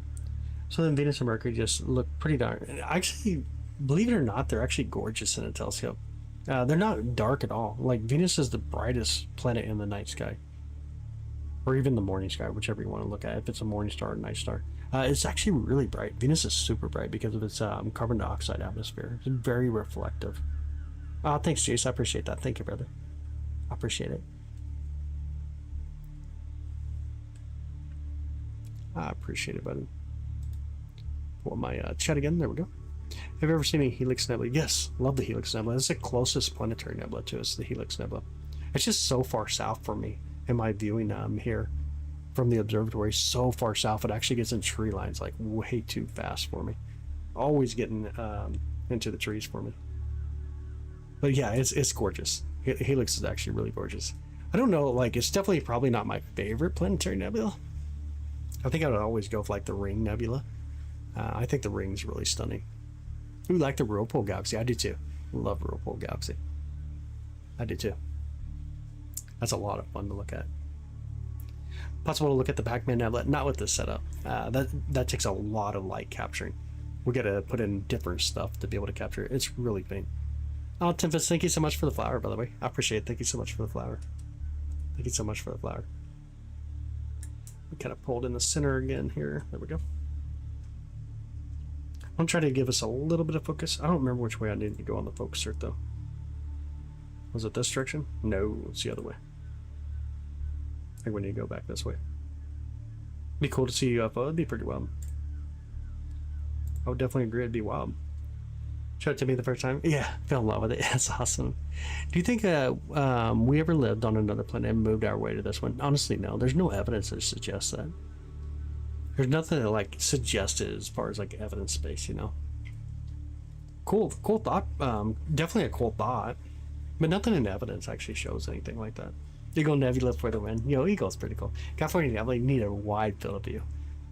So then Venus and Mercury just look pretty darn... Actually, believe it or not, they're actually gorgeous in a telescope. They're not dark at all. Like Venus is the brightest planet in the night sky, or even the morning sky, whichever you want to look at. If it's a morning star or night star, it's actually really bright. Venus is super bright because of its carbon dioxide atmosphere. It's very reflective. Thanks, Jace. I appreciate that. Thank you, brother. I appreciate it. I appreciate it, buddy. Pull my chat again. There we go. Have you ever seen a Helix Nebula? Yes, love the Helix Nebula. It's the closest planetary nebula to us, the Helix Nebula. It's just so far south for me in my viewing here from the observatory. So far south, it actually gets in tree lines like way too fast for me. Always getting into the trees for me. But yeah, it's gorgeous. Helix is actually really gorgeous. I don't know, like it's definitely probably not my favorite planetary nebula. I think I would always go for like the Ring Nebula. I think the Ring's really stunning. Ooh, like the Whirlpool Galaxy. I do too. Love Whirlpool Galaxy. I do too. That's a lot of fun to look at. Possible to look at the Pac-Man Nebula, not with this setup. That takes a lot of light capturing. We got to put in different stuff to be able to capture it. It's really faint. Oh, Tempest, thank you so much for the flower, by the way. I appreciate it. Thank you so much for the flower. Thank you so much for the flower. We kind of pulled in the center again here. There we go. I'm trying to give us a little bit of focus. I don't remember which way I needed to go on the focuser though. Was it this direction? No, it's the other way. I think we need to go back this way. Be cool to see UFO. It'd be pretty wild. I would definitely agree. It'd be wild. Showed it to me the first time. Yeah, fell in love with it. That's awesome. Do you think we ever lived on another planet and moved our way to this one? Honestly, no. There's no evidence that suggests that. There's nothing that like suggests it as far as like evidence space, you know. Cool thought. Definitely a cool thought, but nothing in evidence actually shows anything like that. Eagle Nebula for the win. You know, Eagle's pretty cool. California Nebula, you need a wide field of view.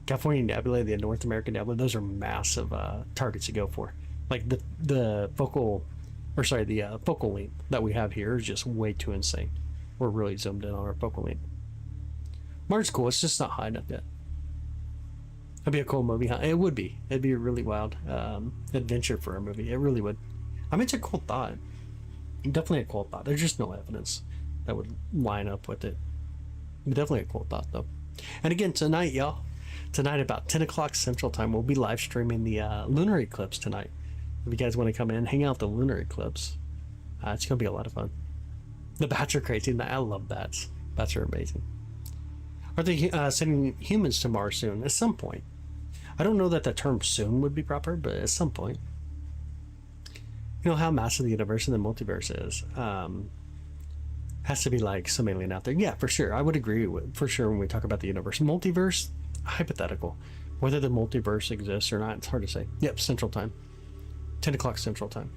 California Nebula, the North American Nebula, those are massive targets to go for. Like the focal length that we have here is just way too insane. We're really zoomed in on our focal length. Mars cool. It's just not high enough yet. It'd be a cool movie, huh? It would be. It'd be a really wild adventure for a movie. It really would. I mean, it's a cool thought. Definitely a cool thought. There's just no evidence that would line up with it. Definitely a cool thought, though. And again, tonight, y'all. Tonight, about 10 o'clock Central Time, we'll be live streaming the lunar eclipse tonight. If you guys want to come in and hang out the lunar eclipse, it's going to be a lot of fun. The bats are crazy. I love bats. Bats are amazing. Are they sending humans to Mars soon? At some point. I don't know that the term soon would be proper, but at some point. You know how massive the universe and the multiverse is. Has to be like some alien out there. Yeah, for sure. I would agree with for sure when we talk about the universe. Multiverse, hypothetical. Whether the multiverse exists or not, it's hard to say. Yep, Central Time. 10 o'clock Central Time.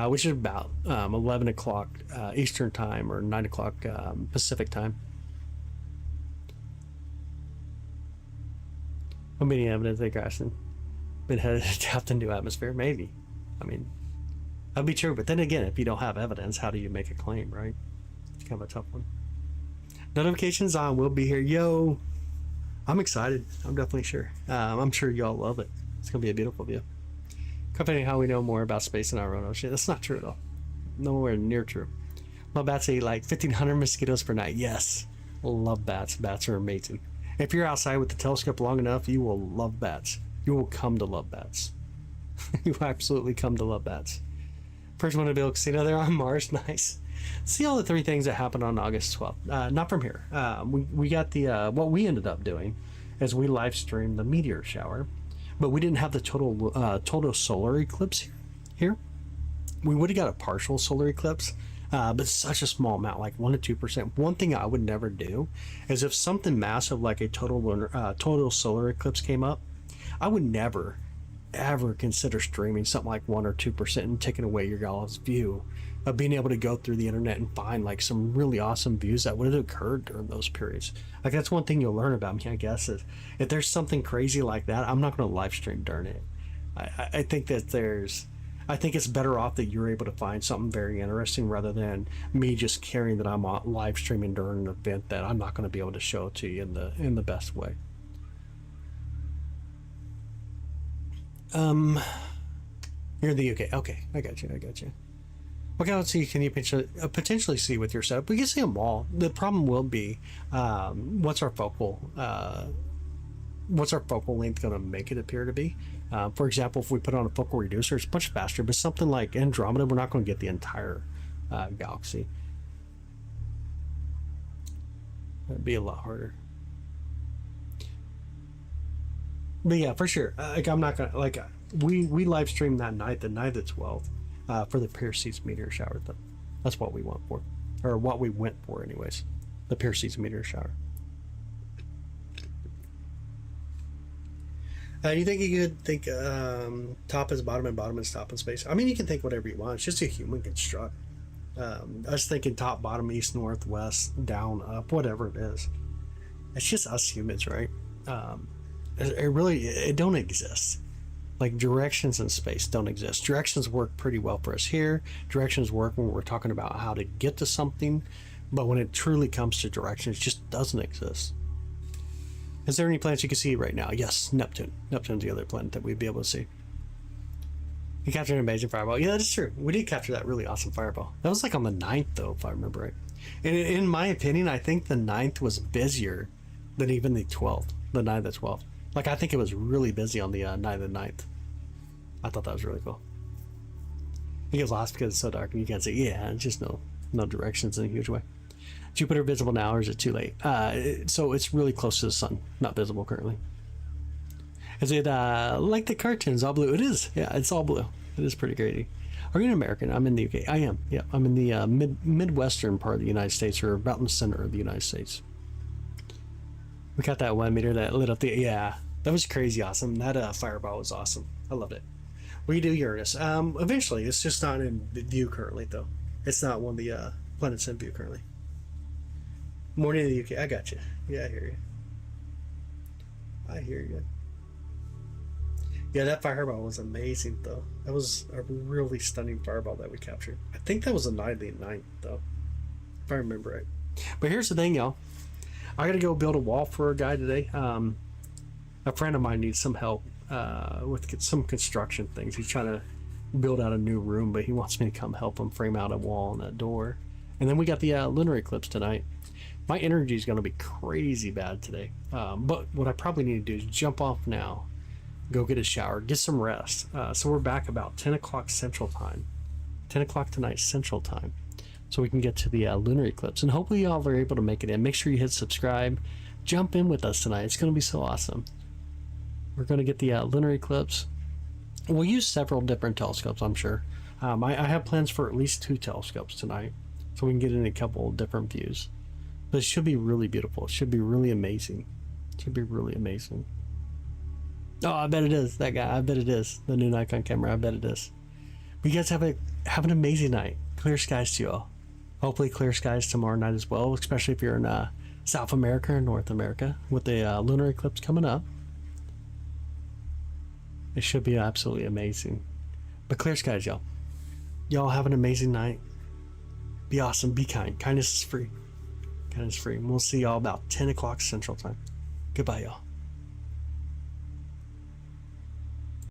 Which is about 11 o'clock Eastern Time or 9 o'clock Pacific Time. How many evidence they crashed been headed to tap the new atmosphere? Maybe. I mean, that'd be true. But then again, if you don't have evidence, how do you make a claim, right? It's kind of a tough one. Notifications on. We'll be here. Yo, I'm excited. I'm definitely sure. I'm sure y'all love it. It's going to be a beautiful view. Accompanying how we know more about space in our own ocean. That's not true at all. Nowhere near true. My bats eat like 1,500 mosquitoes per night. Yes. Love bats. Bats are amazing. If you're outside with the telescope long enough, you will love bats. You will come to love bats. You absolutely come to love bats. First one to build a casino there on Mars. Nice. See all the three things that happened on August 12th. Not from here. We got the what we ended up doing is we live streamed the meteor shower, but we didn't have the total solar eclipse here. We would have got a partial solar eclipse, but such a small amount, like 1% to 2%. One thing I would never do is if something massive like a total solar eclipse came up, I would never ever consider streaming something like 1% or 2% and taking away your y'all's view of being able to go through the internet and find like some really awesome views that would have occurred during those periods. Like that's one thing you'll learn about me, I guess, is if there's something crazy like that, I'm not going to live stream during it. I think that I think it's better off that you're able to find something very interesting rather than me just caring that I'm live streaming during an event that I'm not going to be able to show it to you in the best way. You're in the UK. Okay, I got you. What galaxy can you potentially see with your setup? We can see them all. The problem will be, what's our focal length going to make it appear to be? For example, if we put on a focal reducer, it's much faster. But something like Andromeda, we're not going to get the entire galaxy. That'd be a lot harder. But yeah, for sure. Like I'm not gonna like we live streamed that night, the night of the 12th, for the Pierces meteor shower. That's what we went for, or what we went for, anyways. The Pierces meteor shower. You think you could think top is bottom and bottom is top in space? I mean, you can think whatever you want. It's just a human construct. I was thinking top, bottom, east, north, west, down, up, whatever it is. It's just us humans, right? It don't exist. Like directions in space don't exist. Directions work pretty well for us here. Directions work when we're talking about how to get to something, but when it truly comes to directions, it just doesn't exist. Is there any planets you can see right now? Yes, Neptune. Neptune's the other planet that we'd be able to see. You captured an amazing fireball. Yeah, that's true. We did capture that really awesome fireball. That was like on the 9th, though, if I remember right. And in my opinion, I think the 9th was busier than even the 12th. The night of the 12th. Like, I think it was really busy on the night of the 9th. I thought that was really cool. It gets lost because it's so dark and you can't see. Yeah, it's just no directions in a huge way. Jupiter visible now, or is it too late? So it's really close to the sun. Not visible currently. Is it like the cartoons, all blue? It is. Yeah, it's all blue. It is pretty great. Are you an American? I'm in the UK. I am. Yeah, I'm in the midwestern part of the United States, or about in the center of the United States. We got that 1 meter that lit up the... Yeah, that was crazy awesome. That fireball was awesome. I loved it. We do Uranus. Eventually. It's just not in view currently, though. It's not one of the planets in view currently. Morning in the UK. I got you. Yeah, I hear you. Yeah, that fireball was amazing, though. That was a really stunning fireball that we captured. I think that was the night of the 9th, though, if I remember right. But here's the thing, y'all. I gotta go build a wall for a guy today. A friend of mine needs some help with some construction things. He's trying to build out a new room, but he wants me to come help him frame out a wall and that door. And then we got the lunar eclipse tonight. My energy is going to be crazy bad today. But what I probably need to do is jump off now, go get a shower, get some rest. So we're back about 10 o'clock Central Time. 10 o'clock tonight Central Time. So we can get to the lunar eclipse. And hopefully y'all are able to make it in. Make sure you hit subscribe. Jump in with us tonight. It's going to be so awesome. We're going to get the lunar eclipse. We'll use several different telescopes, I'm sure. I have plans for at least 2 telescopes tonight, so we can get in a couple different views. But it should be really beautiful. It should be really amazing. It should be really amazing. Oh, I bet it is. That guy. I bet it is. The new Nikon camera. I bet it is. But you guys have an amazing night. Clear skies to you all. Hopefully clear skies tomorrow night as well, especially if you're in South America or North America with the lunar eclipse coming up. It should be absolutely amazing. But clear skies, y'all. Y'all have an amazing night. Be awesome. Be kind. Kindness is free. Kindness is free. And we'll see y'all about 10 o'clock Central Time. Goodbye, y'all.